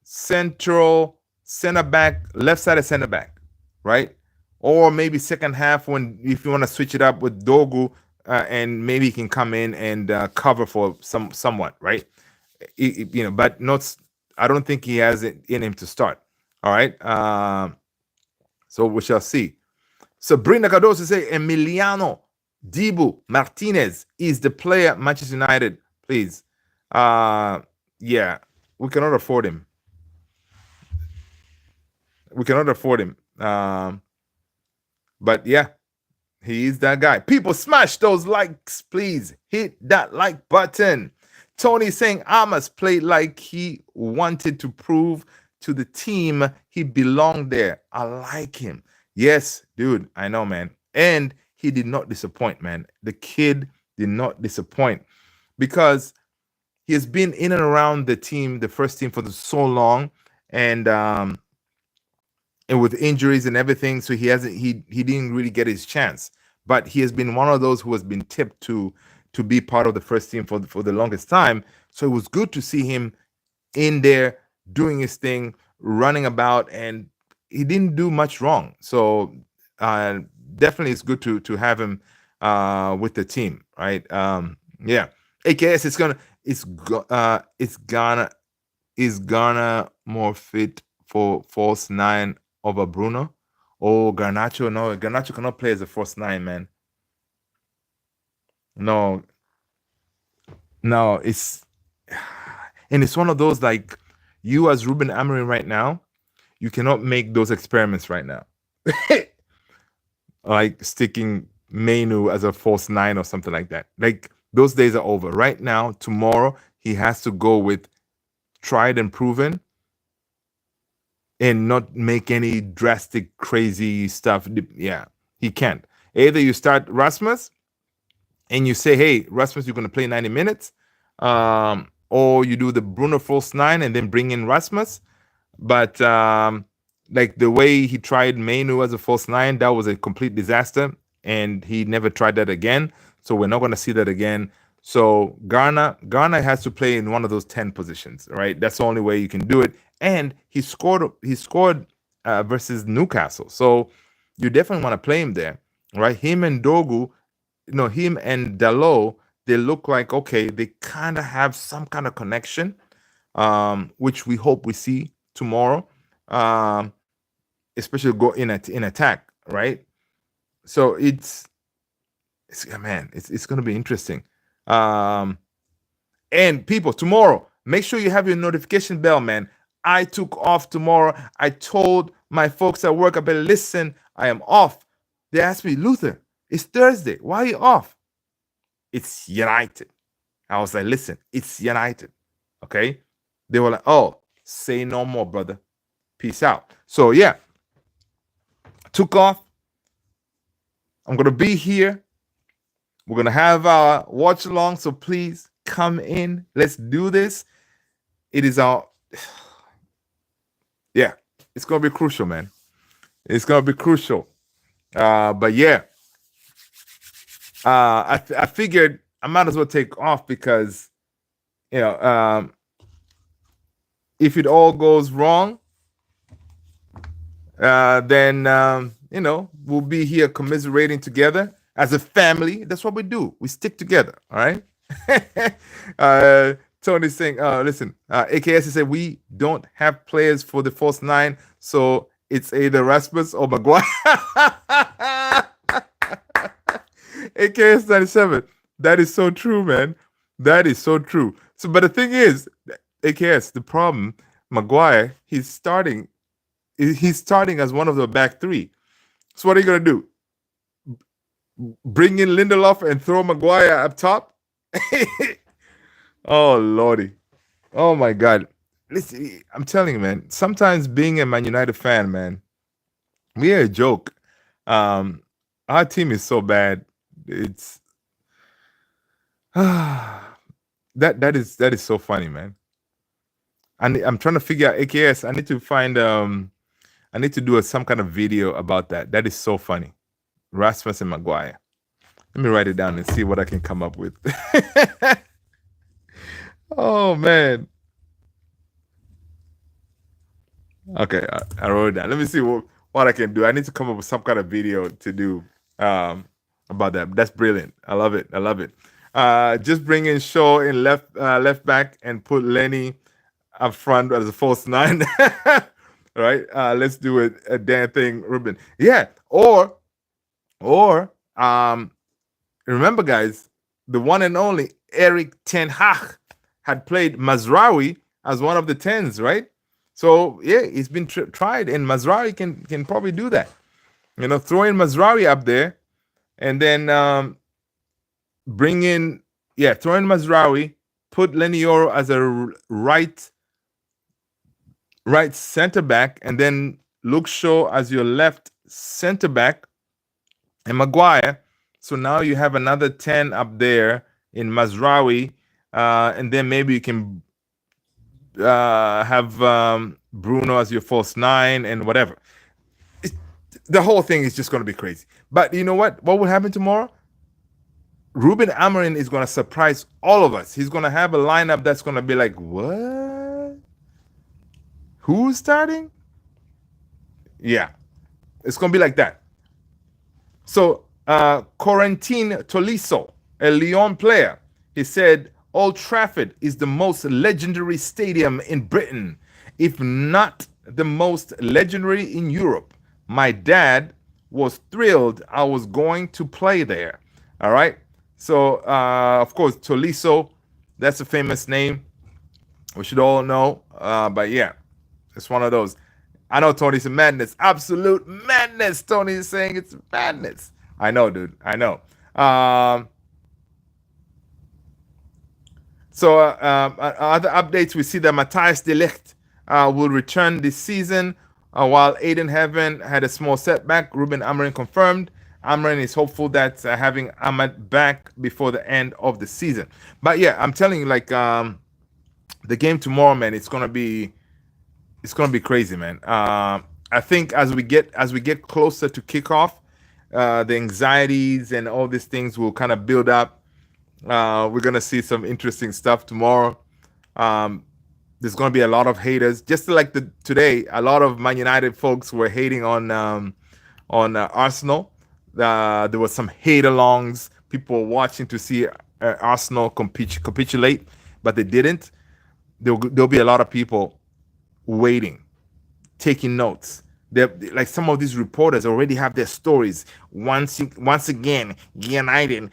central center back, left-sided center back, right? Or maybe second half if you want to switch it up with Dogu, and maybe he can come in and cover for somewhat, right? But not. I don't think he has it in him to start. All right. So we shall see. Sabrina Cardoso say Emiliano Dibu Martinez is the player Manchester United. Please. Yeah, we cannot afford him. But yeah, he is that guy. People, smash those likes, please. Hit that like button. Tony saying Amos played like he wanted to prove to the team he belonged there. I like him. Yes, dude, I know, man. And he did not disappoint, man. The kid did not disappoint because he has been in and around the team, the first team, for so long, and with injuries and everything, so he didn't really get his chance. But he has been one of those who has been tipped to be part of the first team for the longest time. So it was good to see him in there doing his thing, running about, and he didn't do much wrong. So definitely it's good to have him with the team, right? Yeah. AKS is gonna more fit for false nine over Bruno. Oh, Garnacho, no, Garnacho cannot play as a false nine, man. No, it's one of those, like, you as Ruben Amorim right now, you cannot make those experiments right now. Like sticking Mainu as a false nine or something like that. Like, those days are over. Right now, tomorrow, he has to go with tried and proven and not make any drastic, crazy stuff. Yeah, he can't. Either you start Rasmus and you say, hey, Rasmus, you're going to play 90 minutes, or you do the Bruno false nine and then bring in Rasmus. But like the way he tried Mainu as a false nine, that was a complete disaster, and he never tried that again. So we're not going to see that again. So Garner has to play in one of those 10 positions, right? That's the only way you can do it. And he scored versus Newcastle, so you definitely want to play him there, right? Him and Dogu, him and Dalot, they look like okay, they kind of have some kind of connection, which we hope we see tomorrow. Um, Especially go in attack, right? So it's man, it's gonna be interesting. Um, and people, tomorrow, make sure you have your notification bell, man. I took off tomorrow. I told my folks at work, I better listen. I am off. They asked me, Luther, it's Thursday. Why are you off? It's United. I was like, listen, it's United. Okay. They were like, oh, say no more, brother. Peace out. So yeah, took off. I'm gonna be here. We're gonna have our watch along. So please come in. Let's do this. It is our yeah. It's gonna be crucial, man. It's gonna be crucial. But yeah, I figured I might as well take off because you know if it all goes wrong, then we'll be here commiserating together as a family. That's what we do. We stick together. All right. Tony's saying, listen, AKS said we don't have players for the false nine, so it's either Rasmus or Maguire. AKS 97. That is so true, man. That is so true. So, but the thing is, AKS, the problem, Maguire, he's starting as one of the back three. So what are you gonna do? Bring in Lindelof and throw Maguire up top? Oh lordy. Oh my god. Listen, I'm telling you, man, sometimes being a Man United fan, man, we are a joke. Our team is so bad. It's that is so funny, man. And I'm trying to figure out AKS. I need to find I need to do some kind of video about that. That is so funny. Rasmus and Maguire. Let me write it down and see what I can come up with. Oh man. Okay, I wrote it down. Let me see what I can do. I need to come up with some kind of video to do about that. That's brilliant. I love it. I love it. Just bring in Shaw in left back and put Lenny up front as a false nine. Right? Let's do it. A damn thing, Ruben. Yeah. Or remember, guys, the one and only Eric Ten Hag had played Mazraoui as one of the tens, right? So yeah, he's been tried, and Mazraoui can probably do that. Throw in Mazraoui up there, and then throw in Mazraoui, put Lenioro as a right center back, and then Luke Shaw as your left center back, and Maguire. So now you have another 10 up there in Mazraoui, and then maybe you can have Bruno as your false nine and whatever. The whole thing is just going to be crazy. But you know what? What will happen tomorrow? Ruben Amorim is going to surprise all of us. He's going to have a lineup that's going to be like, what? Who's starting? Yeah, it's going to be like that. So, Corentin Tolisso, a Lyon player, he said, Old Trafford is the most legendary stadium in Britain, if not the most legendary in Europe. My dad was thrilled I was going to play there. All right. So, of course, Tolisso, that's a famous name. We should all know. But yeah, it's one of those. I know Tony's a madness. Absolute madness. Tony is saying it's madness. I know, dude. I know. So other updates, we see that Matthias de Ligt will return this season, while Aiden Heaven had a small setback. Ruben Amorim confirmed. Amorim is hopeful that having Ahmad back before the end of the season. But yeah, I'm telling you, like the game tomorrow, man, it's gonna be crazy, man. I think as we get closer to kickoff, the anxieties and all these things will kind of build up. We're gonna see some interesting stuff tomorrow. Um, there's gonna be a lot of haters, just like today. A lot of Man United folks were hating on Arsenal. There was some hate alongs. People were watching to see Arsenal capitulate, but they didn't. There'll be a lot of people waiting, taking notes. Like some of these reporters already have their stories. Once again, United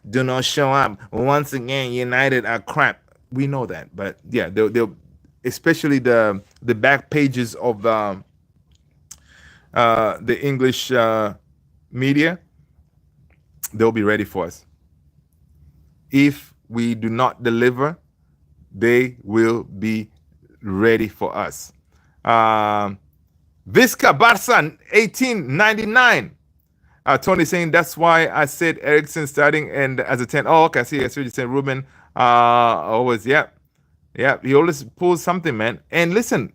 do not show up. Once again, United are crap. We know that, but yeah, they'll especially the back pages of the English media. They'll be ready for us. If we do not deliver, they will be ready for us. Visca Barca 1899. Tony saying that's why I said Ericsson starting and as a 10. Oh, okay, I see what you said. Ruben always, yeah. He always pulls something, man. And listen,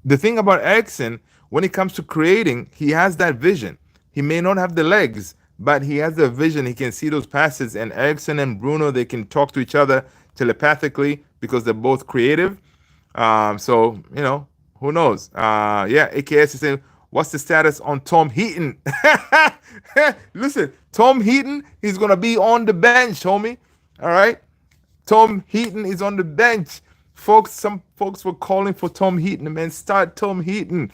the thing about Ericsson, when it comes to creating, he has that vision. He may not have the legs, but he has the vision. He can see those passes. And Ericsson and Bruno, they can talk to each other telepathically because they're both creative. So, who knows? AKS is saying, what's the status on Tom Heaton? Listen, Tom Heaton, he's going to be on the bench, homie. All right? Tom Heaton is on the bench. Some folks were calling for Tom Heaton, man. Start Tom Heaton.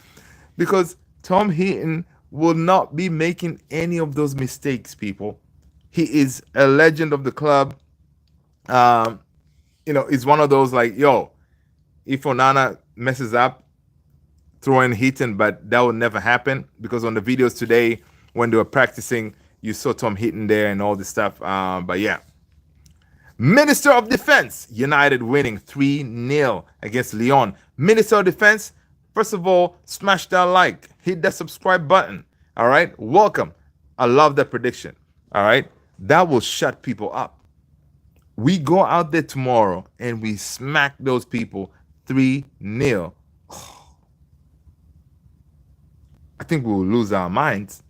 Because Tom Heaton will not be making any of those mistakes, people. He is a legend of the club. It's one of those like, if Onana messes up, throw in Heaton, but that would never happen because on the videos today, when they were practicing, you saw Tom Heaton there and all this stuff. But yeah. Minister of Defense, United winning 3-0 against Lyon. Minister of Defense, first of all, smash that like, hit that subscribe button. All right, welcome. I love that prediction. All right, that will shut people up. We go out there tomorrow and we smack those people 3-0. I think we'll lose our minds.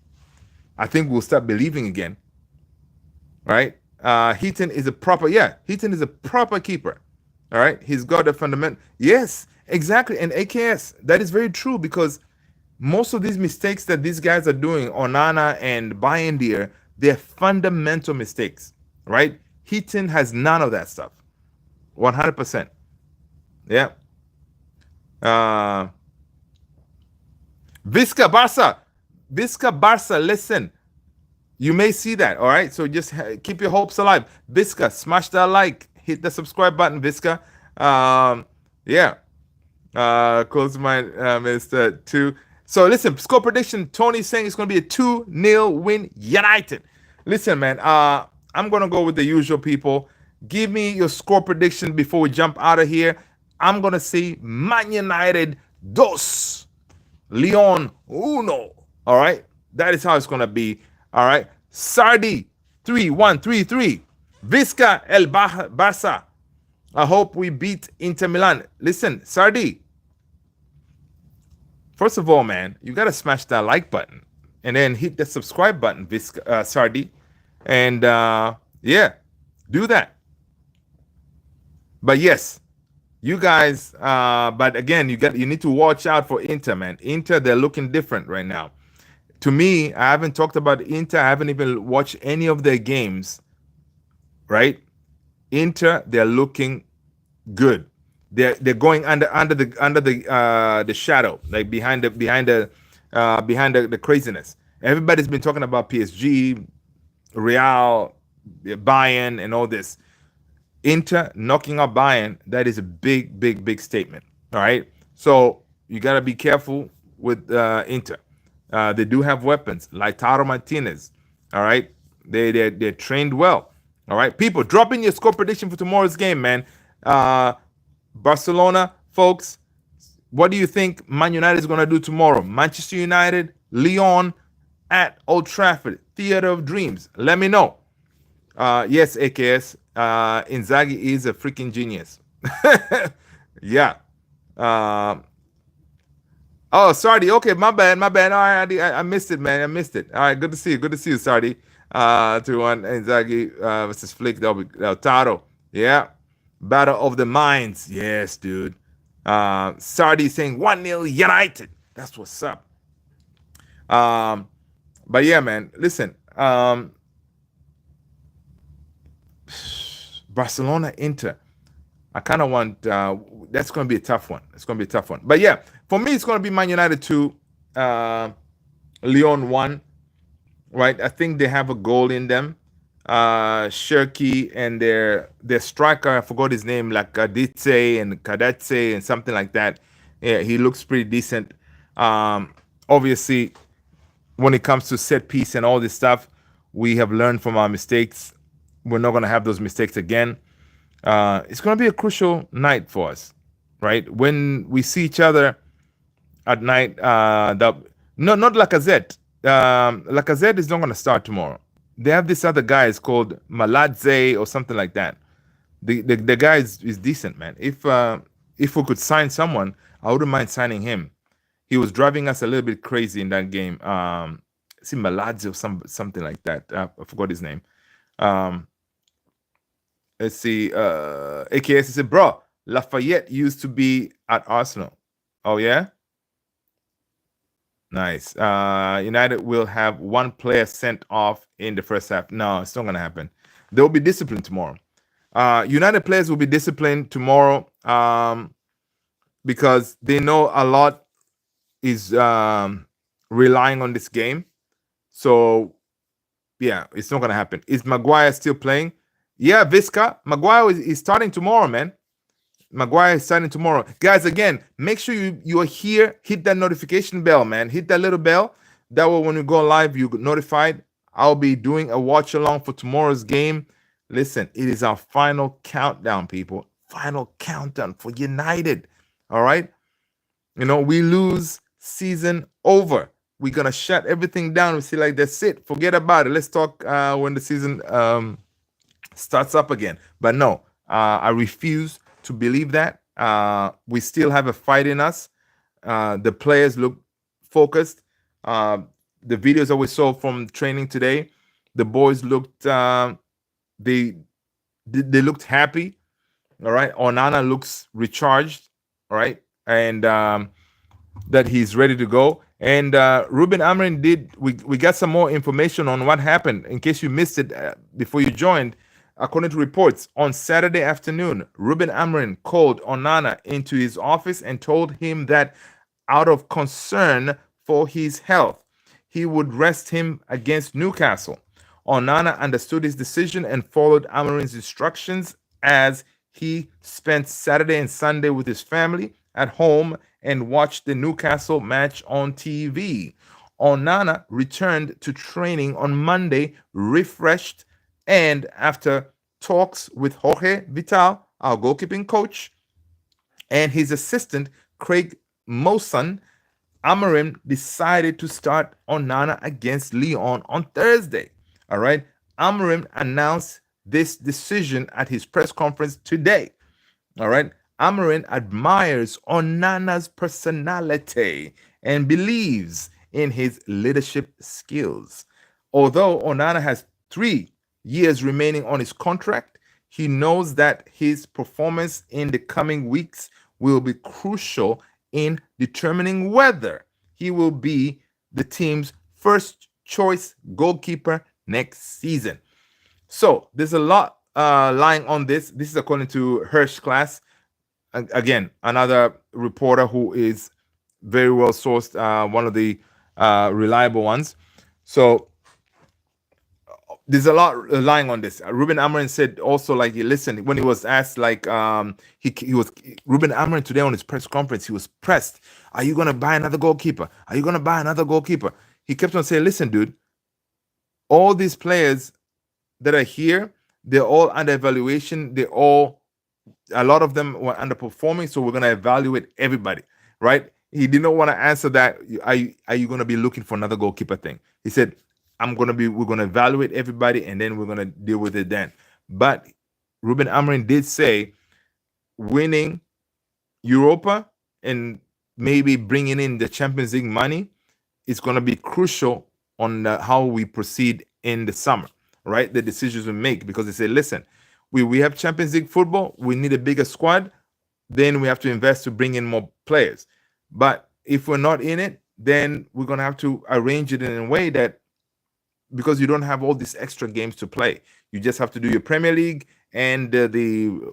I think we'll start believing again. Right? Heaton is a proper keeper. All right? He's got a fundamental. Yes, exactly. And AKS, that is very true because most of these mistakes that these guys are doing, Onana and Bayendier, they're fundamental mistakes. Right? Heaton has none of that stuff. 100%. Yeah. Visca Barca, listen. You may see that, all right? So just keep your hopes alive. Visca, smash that like. Hit the subscribe button, Visca. Close my Mr. 2. So listen, score prediction. Tony's saying it's going to be a 2-0 win United. Listen, man, I'm going to go with the usual people. Give me your score prediction before we jump out of here. I'm going to say Man United 2. Lyon 1. All right? That is how it's going to be. All right? Sardi 3-1-3-3. Visca El Barça. I hope we beat Inter Milan. Listen, Sardi. First of all, man, you got to smash that like button and then hit the subscribe button, Visca, Sardi. And do that. But yes, you guys, but again, you need to watch out for Inter, man. Inter, they're looking different right now. To me, I haven't talked about Inter. I haven't even watched any of their games. Right? Inter, they're looking good. They're going under the shadow, like behind the craziness. Everybody's been talking about PSG, Real, Bayern, and all this. Inter knocking out Bayern, that is a big, big, big statement. All right. So you got to be careful with Inter. They do have weapons, like Taro Martinez. All right. They're trained well. All right. People, drop in your score prediction for tomorrow's game, man. Barcelona, folks, what do you think Man United is going to do tomorrow? Manchester United, Lyon at Old Trafford, Theater of Dreams. Let me know. Yes, AKS. Inzaghi is a freaking genius. Yeah. Oh, Sardi. Okay, my bad, my bad. All right, I missed it, man. I missed it. All right, good to see you. Good to see you, Sardi. 2-1 Inzaghi versus Flick. That'll be Taro. Yeah, battle of the minds. Yes, dude. Sardi saying 1-0 United. That's what's up. Um, but yeah, man. Listen, Barcelona Inter. I kind of want. That's going to be a tough one. It's going to be a tough one. But yeah, for me, it's going to be Man United 2, Lyon 1. Right? I think they have a goal in them. Shirky and their striker, I forgot his name, like Kaditse and Kadetse and something like that. Yeah, he looks pretty decent. Obviously, when it comes to set piece and all this stuff, we have learned from our mistakes. We're not going to have those mistakes again. It's going to be a crucial night for us, right? When we see each other at night, no, not Lacazette. Lacazette is not going to start tomorrow. They have this other guy. It's called Maladze or something like that. The guy is decent, man. If we could sign someone, I wouldn't mind signing him. He was driving us a little bit crazy in that game. See Maladze or something like that. I forgot his name. Um, let's see. AKS said, bro, Lafayette used to be at Arsenal. Oh yeah. Nice. United will have one player sent off in the first half. No, it's not going to happen. They will be disciplined tomorrow. United players will be disciplined tomorrow because they know a lot is relying on this game. So, yeah, it's not going to happen. Is Maguire still playing? Yeah, Visca. Maguire is starting tomorrow, man. Maguire is starting tomorrow. Guys, again, make sure you are here. Hit that notification bell, man. Hit that little bell. That way, when we go live, you get notified. I'll be doing a watch along for tomorrow's game. Listen, it is our final countdown, people. Final countdown for United. All right? We lose, season over. We're going to shut everything down. We see, like, that's it. Forget about it. Let's talk when the season starts up again. But no, I refuse to believe that. We still have a fight in us. The players look focused. The videos that we saw from training today, the boys looked they looked happy. All right, Onana looks recharged. All right, and that he's ready to go. And Ruben Amorim we got some more information on what happened in case you missed it before you joined. According to reports, on Saturday afternoon, Ruben Amorim called Onana into his office and told him that out of concern for his health, he would rest him against Newcastle. Onana understood his decision and followed Amorim's instructions as he spent Saturday and Sunday with his family at home and watched the Newcastle match on TV. Onana returned to training on Monday, refreshed, and after talks with Jorge Vital, our goalkeeping coach, and his assistant, Craig Mawson, Amorim decided to start Onana against Lyon on Thursday. All right. Amorim announced this decision at his press conference today. All right. Amorim admires Onana's personality and believes in his leadership skills. Although Onana has 3 years remaining on his contract, he knows that his performance in the coming weeks will be crucial in determining whether he will be the team's first choice goalkeeper next season. So there's a lot lying on this. This is according to Hirsch Class. Again, another reporter who is very well sourced, one of the reliable ones. So there's a lot lying on this. Ruben Amorim said also, like, listen, when he was asked, like, he was Ruben Amorim today on his press conference, he was pressed. Are you gonna buy another goalkeeper? Are you gonna buy another goalkeeper? He kept on saying, listen, dude, all these players that are here, they're all under evaluation. A lot of them were underperforming, so we're gonna evaluate everybody, right? He did not want to answer that. Are you gonna be looking for another goalkeeper thing? He said, we're gonna evaluate everybody and then we're gonna deal with it then. But Ruben Amorim did say winning Europa and maybe bringing in the Champions League money is going to be crucial on how we proceed in the summer, right? The decisions we make, because they say, listen, we have Champions League football, we need a bigger squad, then we have to invest to bring in more players. But if we're not in it, then we're going to have to arrange it in a way that, because you don't have all these extra games to play, you just have to do your Premier League and the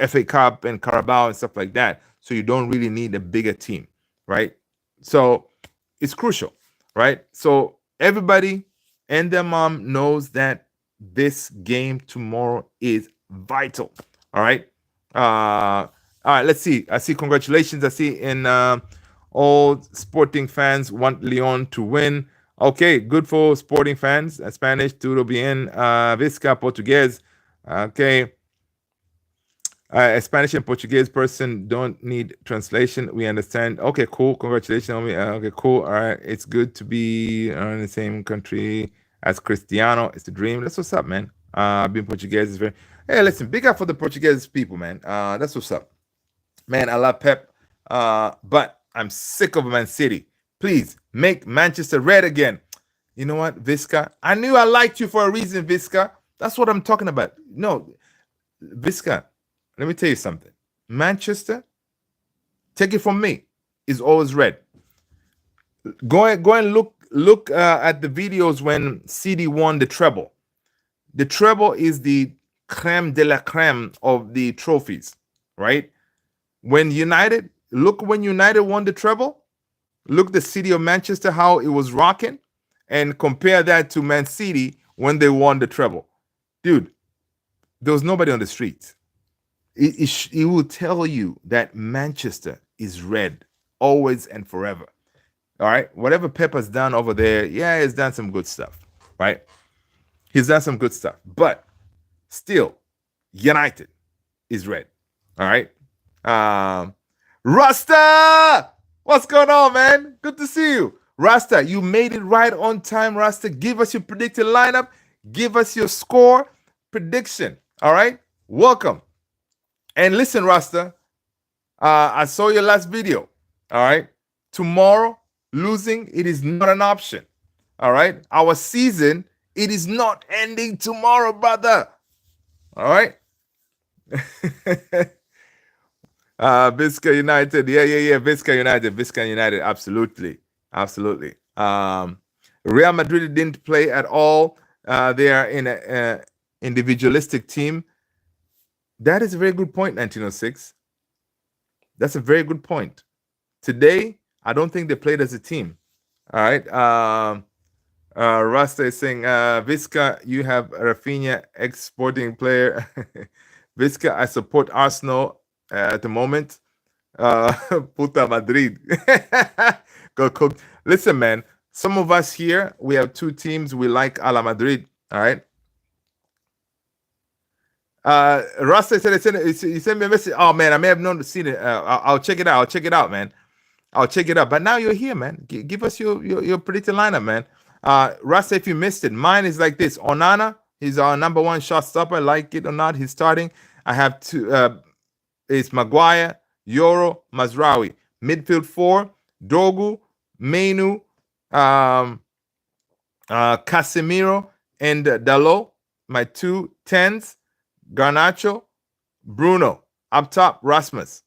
FA Cup and Carabao and stuff like that. So you don't really need a bigger team, right? So it's crucial, right? So everybody and their mom knows that this game tomorrow is vital. All right. All right. Let's see. I see. Congratulations. I see in all Sporting fans want Lyon to win. Okay, good for Sporting fans. Spanish, tudo bien. Visca, Portuguese. Okay. A Spanish and Portuguese person don't need translation. We understand. Okay, cool. Congratulations on me. Okay, cool. All right. It's good to be in the same country as Cristiano. It's the dream. That's what's up, man. Being Portuguese is very. Hey, listen, big up for the Portuguese people, man. That's what's up. Man, I love Pep. But I'm sick of Man City. Please make Manchester red again. You know what, Visca? I knew I liked you for a reason, Visca. That's what I'm talking about. No, Visca, let me tell you something. Manchester, take it from me, is always red. Go and look at the videos when City won the treble. The treble is the creme de la creme of the trophies, right? When United won the treble, look the city of Manchester, how it was rocking, and compare that to Man City when they won the treble. Dude, there was nobody on the streets. It will tell you that Manchester is red always and forever. All right. Whatever Pep has done over there, yeah, he's done some good stuff, right? He's done some good stuff, but still, United is red. All right. Rasta, what's going on, man? Good to see you. Rasta, you made it right on time, Rasta. Give us your predicted lineup. Give us your score prediction. All right. Welcome. And listen, Rasta, I saw your last video. All right. Tomorrow, losing, it is not an option. All right. Our season, it is not ending tomorrow, brother. All right. Visca United. Yeah. Visca United. Absolutely. Real Madrid didn't play at all. They are in an individualistic team. That is a very good point, 1906. That's a very good point. Today, I don't think they played as a team. All right. Rasta is saying, Visca, you have Rafinha, ex-Sporting player. Visca, I support Arsenal at the moment. Puta Madrid. Go cook. Listen, man. Some of us here, we have two teams. We like a la Madrid. All right. Rasta said he sent me a message. Oh man, I may have not seen it. I'll check it out, man. I'll check it out. But now you're here, man. Give us your predicted lineup, man. Rasta, if you missed it, mine is like this. Onana, he's our number one shot stopper. Like it or not, he's starting. I have two. It's Maguire, Yoro, Mazraoui. Midfield 4, Dogu, Menu, Casemiro, and Dalot. My 2 10s. Garnacho, Bruno. Up top, Rasmus.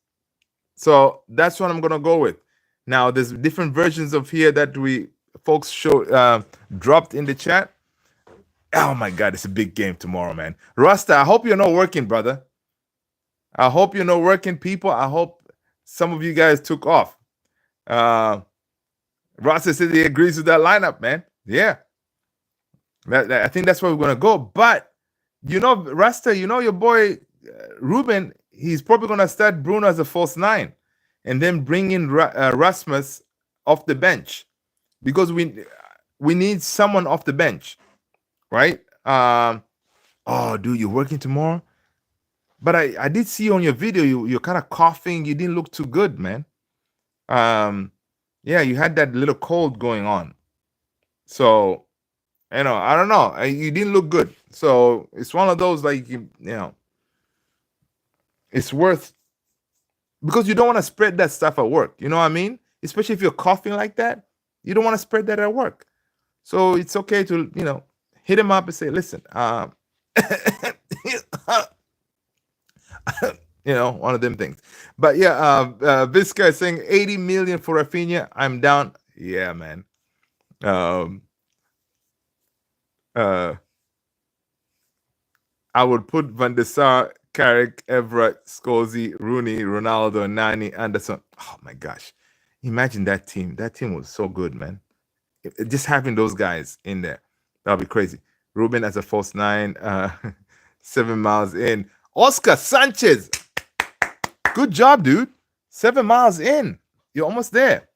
So that's what I'm gonna go with. Now there's different versions of here that we folks dropped in the chat. Oh my God, it's a big game tomorrow, man. Rasta, I hope you're not working, brother. I hope you're not working, people. I hope some of you guys took off. Rasta says he agrees with that lineup, man. Yeah. I think that's where we're gonna go. But you know, Rasta, you know your boy Ruben, he's probably gonna start Bruno as a false 9 and then bring in Rasmus off the bench, because we need someone off the bench, right? Oh, dude, you're working tomorrow? But I did see on your video you're kind of coughing. You didn't look too good, man. Yeah, you had that little cold going on. So, I don't know. You didn't look good. So it's one of those, like, it's worth. because you don't want to spread that stuff at work. You know what I mean? Especially if you're coughing like that, you don't want to spread that at work. So it's okay to hit him up and say, listen, one of them things. But yeah, Visca is saying 80 million for Rafinha. I'm down. Yeah, man. Um, uh, I would put Van der Sar, Carrick, Everett, Scorsese, Rooney, Ronaldo, Nani, Anderson. Oh my gosh. Imagine that team. That team was so good, man. Just having those guys in there. That'll be crazy. Ruben as a false nine, 7 miles in. Oscar Sanchez. Good job, dude. 7 miles in. You're almost there.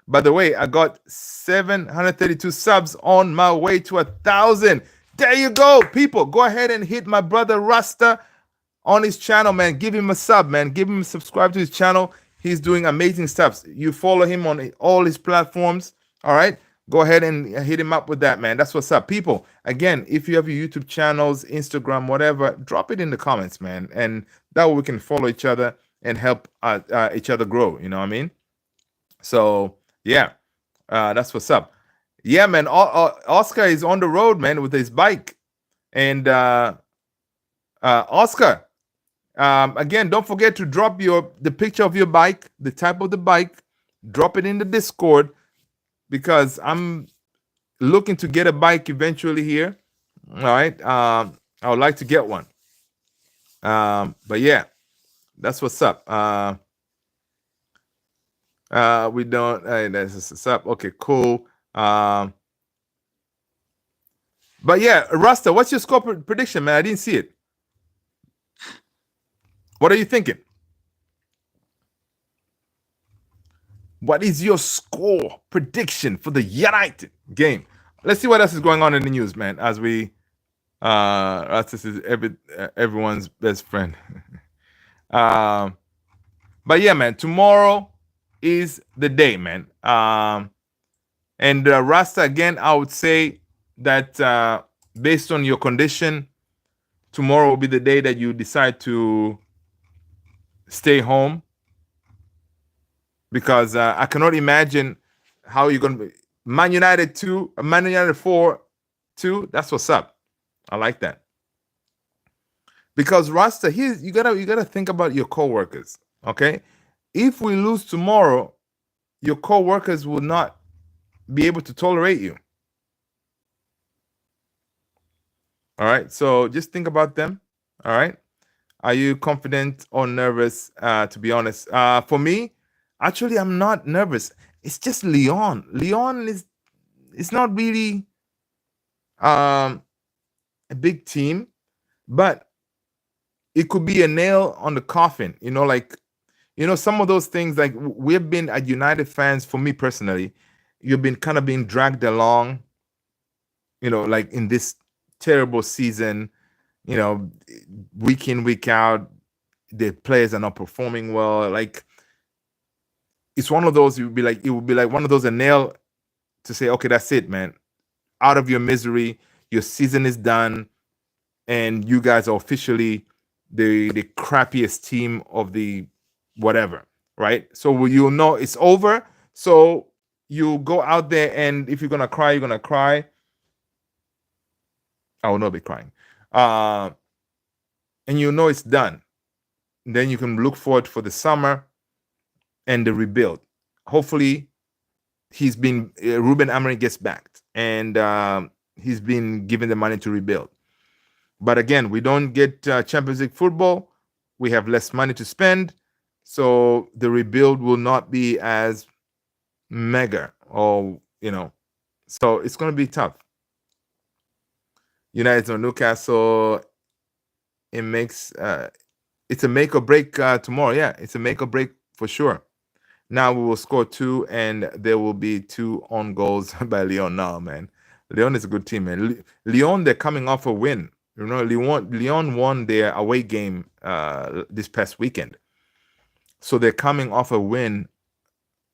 By the way, I got 732 subs on my way to 1,000. There you go, people. Go ahead and hit my brother Rasta on his channel, man. Give him a sub, man. Give him a subscribe to his channel. He's doing amazing stuff. You follow him on all his platforms. All right. Go ahead and hit him up with that, man. That's what's up. People, again, if you have your YouTube channels, Instagram, whatever, drop it in the comments, man. And that way we can follow each other and help each other grow. You know what I mean? So, yeah, that's what's up. Yeah, man. Oscar is on the road, man, with his bike. And Oscar, again, don't forget to drop the picture of your bike, the type of the bike. Drop it in the Discord, because I'm looking to get a bike eventually here. All right. I would like to get one. But yeah, that's what's up. We don't. That's what's up. Okay, cool. But yeah, Rasta, what's your score prediction, man? I didn't see it. What are you thinking? What is your score prediction for the United game? Let's see what else is going on in the news, man. As we, this is everyone's best friend. But yeah, man, tomorrow is the day, man. And Rasta, again, I would say that based on your condition, tomorrow will be the day that you decide to stay home, because I cannot imagine how you're going to be. Man United 2, Man United 4-2. That's what's up. I like that. Because Rasta, you gotta think about your co-workers. Okay, if we lose tomorrow, your co-workers will not be able to tolerate you. All right, so just think about them. All right, are you confident or nervous? To be honest, for me, actually, I'm not nervous. It's just Lyon. Lyon it's not really a big team, but it could be a nail on the coffin. Some of those things, like we've been at United fans, for me personally, you've been kind of being dragged along, like in this terrible season, week in, week out, the players are not performing well. Like, it's one of those, it would be like one of those, a nail to say, okay, that's it, man. Out of your misery, your season is done, and you guys are officially the crappiest team of the whatever, right? So you'll know it's over. So you go out there, and if you're gonna cry, you're gonna cry. I will not be crying. And you know it's done. Then you can look forward for the summer and the rebuild. Hopefully, Ruben Amorim gets backed, and he's been given the money to rebuild. But again, we don't get Champions League football. We have less money to spend, so the rebuild will not be as mega, so it's going to be tough. United or Newcastle, it's a make or break tomorrow. Yeah, it's a make or break for sure. Now we will score 2, and there will be 2 on goals by Lyon now, man. Lyon is a good team, man. Lyon, they're coming off a win. Lyon won their away game this past weekend. So they're coming off a win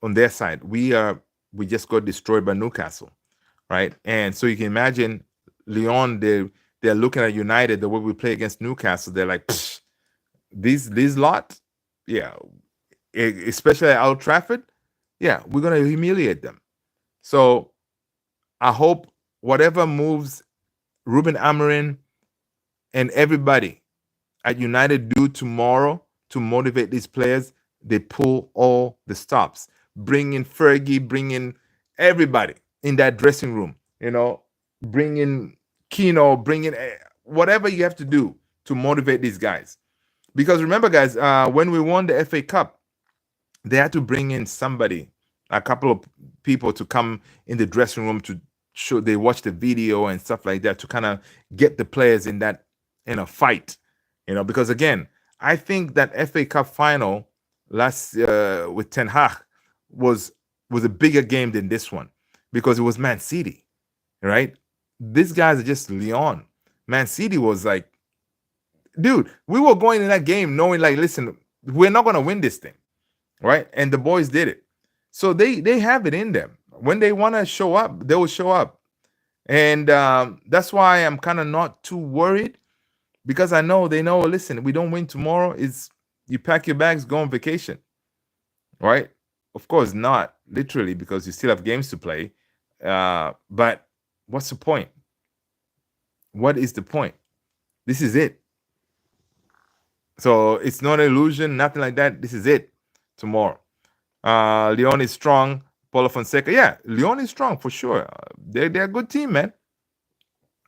on their side. We just got destroyed by Newcastle, right? And so you can imagine Lyon, they're looking at United, the way we play against Newcastle. They're like, these lot, yeah, especially at Old Trafford, yeah, we're gonna humiliate them. So I hope whatever moves Ruben Amorim and everybody at United do tomorrow to motivate these players, they pull all the stops. Bring in Fergie, bring in everybody in that dressing room, bring in Kino, bring in whatever you have to do to motivate these guys. Because remember, guys, when we won the FA Cup, they had to bring in somebody, a couple of people to come in the dressing room to show they watch the video and stuff like that to kind of get the players in that in a fight, because again, I think that FA Cup final last with Ten Hag was a bigger game than this one because it was Man City, right? These guys are just Lyon. Man City was like, dude, we were going in that game knowing like, listen, we're not going to win this thing, right? And the boys did it. So they have it in them. When they want to show up, they will show up. And that's why I'm kind of not too worried because I know they know, listen, we don't win tomorrow, is you pack your bags, go on vacation, right? Of course not literally because you still have games to play. But what's the point? What is the point? This is it. So it's not an illusion, nothing like that. This is it tomorrow. Lyon is strong. Paulo Fonseca, yeah, Lyon is strong for sure. They're a good team, man.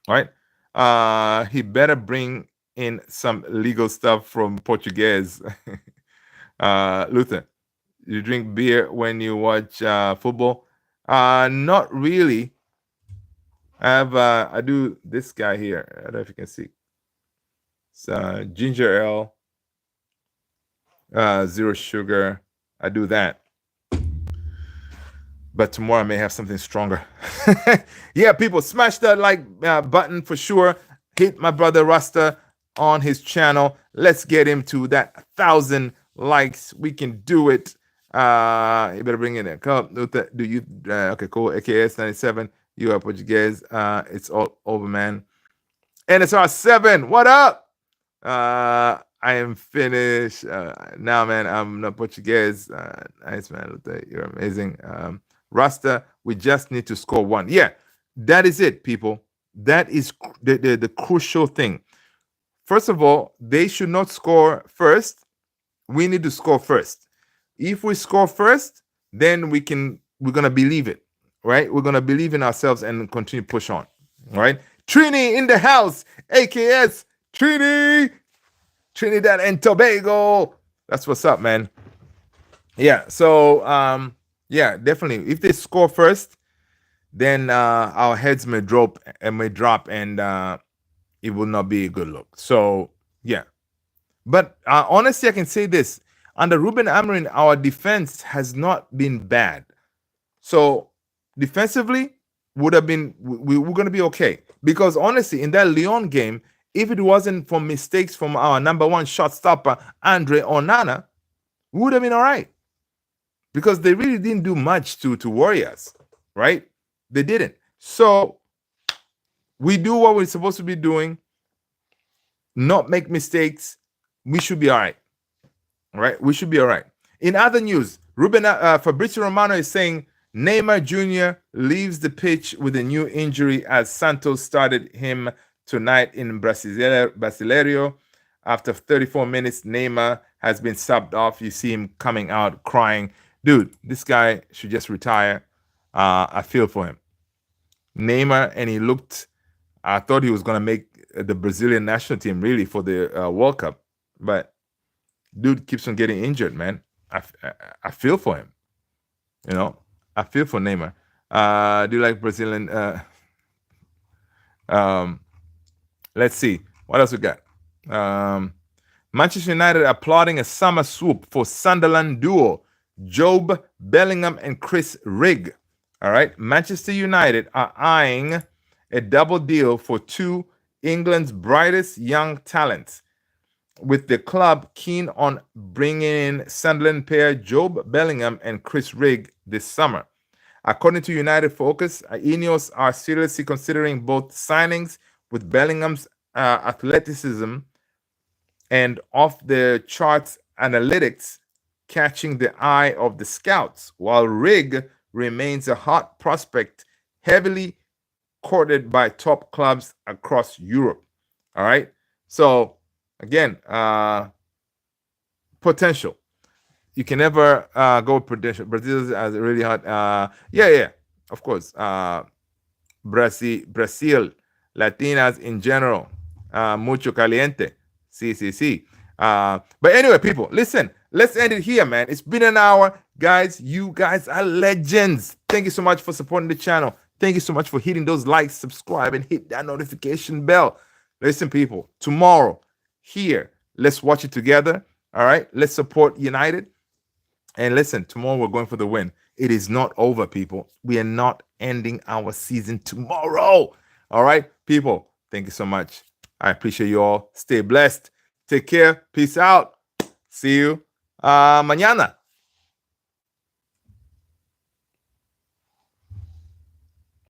All right. He better bring in some legal stuff from Portuguese. Luther, you drink beer when you watch football? Not really. I do this guy here. I don't know if you can see. It's ginger ale, zero sugar. I do that. But tomorrow I may have something stronger. Yeah, people, smash that like button for sure. Hit my brother Rasta on his channel. Let's get him to that 1,000 likes. We can do it. You better bring in a cup. Do you? Okay, cool. AKS 97. You are Portuguese. It's all over, man. NSR7. What up? I am finished now, man. I'm not Portuguese. Nice, man. You're amazing. Rasta, we just need to score one. Yeah, that is it, people. That is the crucial thing. First of all, they should not score first. We need to score first. If we score first, then we're gonna believe it, right? We're gonna believe in ourselves and continue to push on. Right? Trini in the house, AKS Trini, Trinidad and Tobago. That's what's up, man. Yeah. So yeah, definitely. If they score first, then our heads may drop, and it will not be a good look. So yeah. But honestly, I can say this: under Ruben Amorim, our defense has not been bad. So defensively, we're going to be okay. Because honestly, in that Lyon game, if it wasn't for mistakes from our number one shot stopper, Andre Onana, we would have been all right. Because they really didn't do much to worry us, right? They didn't. So we do what we're supposed to be doing, not make mistakes. We should be all right. All right? We should be all right. In other news, Fabrizio Romano is saying Neymar Jr. leaves the pitch with a new injury as Santos started him tonight in Brasileiro. After 34 minutes, Neymar has been subbed off. You see him coming out crying. Dude, this guy should just retire. I feel for him. Neymar, and I thought he was going to make the Brazilian national team really for the World Cup. But dude keeps on getting injured, man. I feel for him. I feel for Neymar. Do you like Brazilian? Let's see. What else we got? Manchester United applauding a summer swoop for Sunderland duo Job Bellingham and Chris Rigg. All right. Manchester United are eyeing a double deal for two England's brightest young talents, with the club keen on bringing in Sunderland pair Job Bellingham and Chris Rigg this summer. According to United Focus, Ineos are seriously considering both signings, with Bellingham's athleticism and off-the-charts analytics catching the eye of the scouts, while Rig remains a hot prospect, heavily courted by top clubs across Europe. All right. So again, potential. You can never go with potential. Brazil is really hot. Yeah, of course. Brazil, Latinas in general, mucho caliente. Sí. But anyway, people, listen, let's end it here, man. It's been an hour. Guys, you guys are legends. Thank you so much for supporting the channel. Thank you so much for hitting those likes, subscribe, and hit that notification bell. Listen, people, tomorrow, here, let's watch it together. All right, let's support United. And listen, tomorrow we're going for the win. It is not over, people. We are not ending our season tomorrow. All right, people, thank you so much. I appreciate you all. Stay blessed. Take care. Peace out. See you mañana.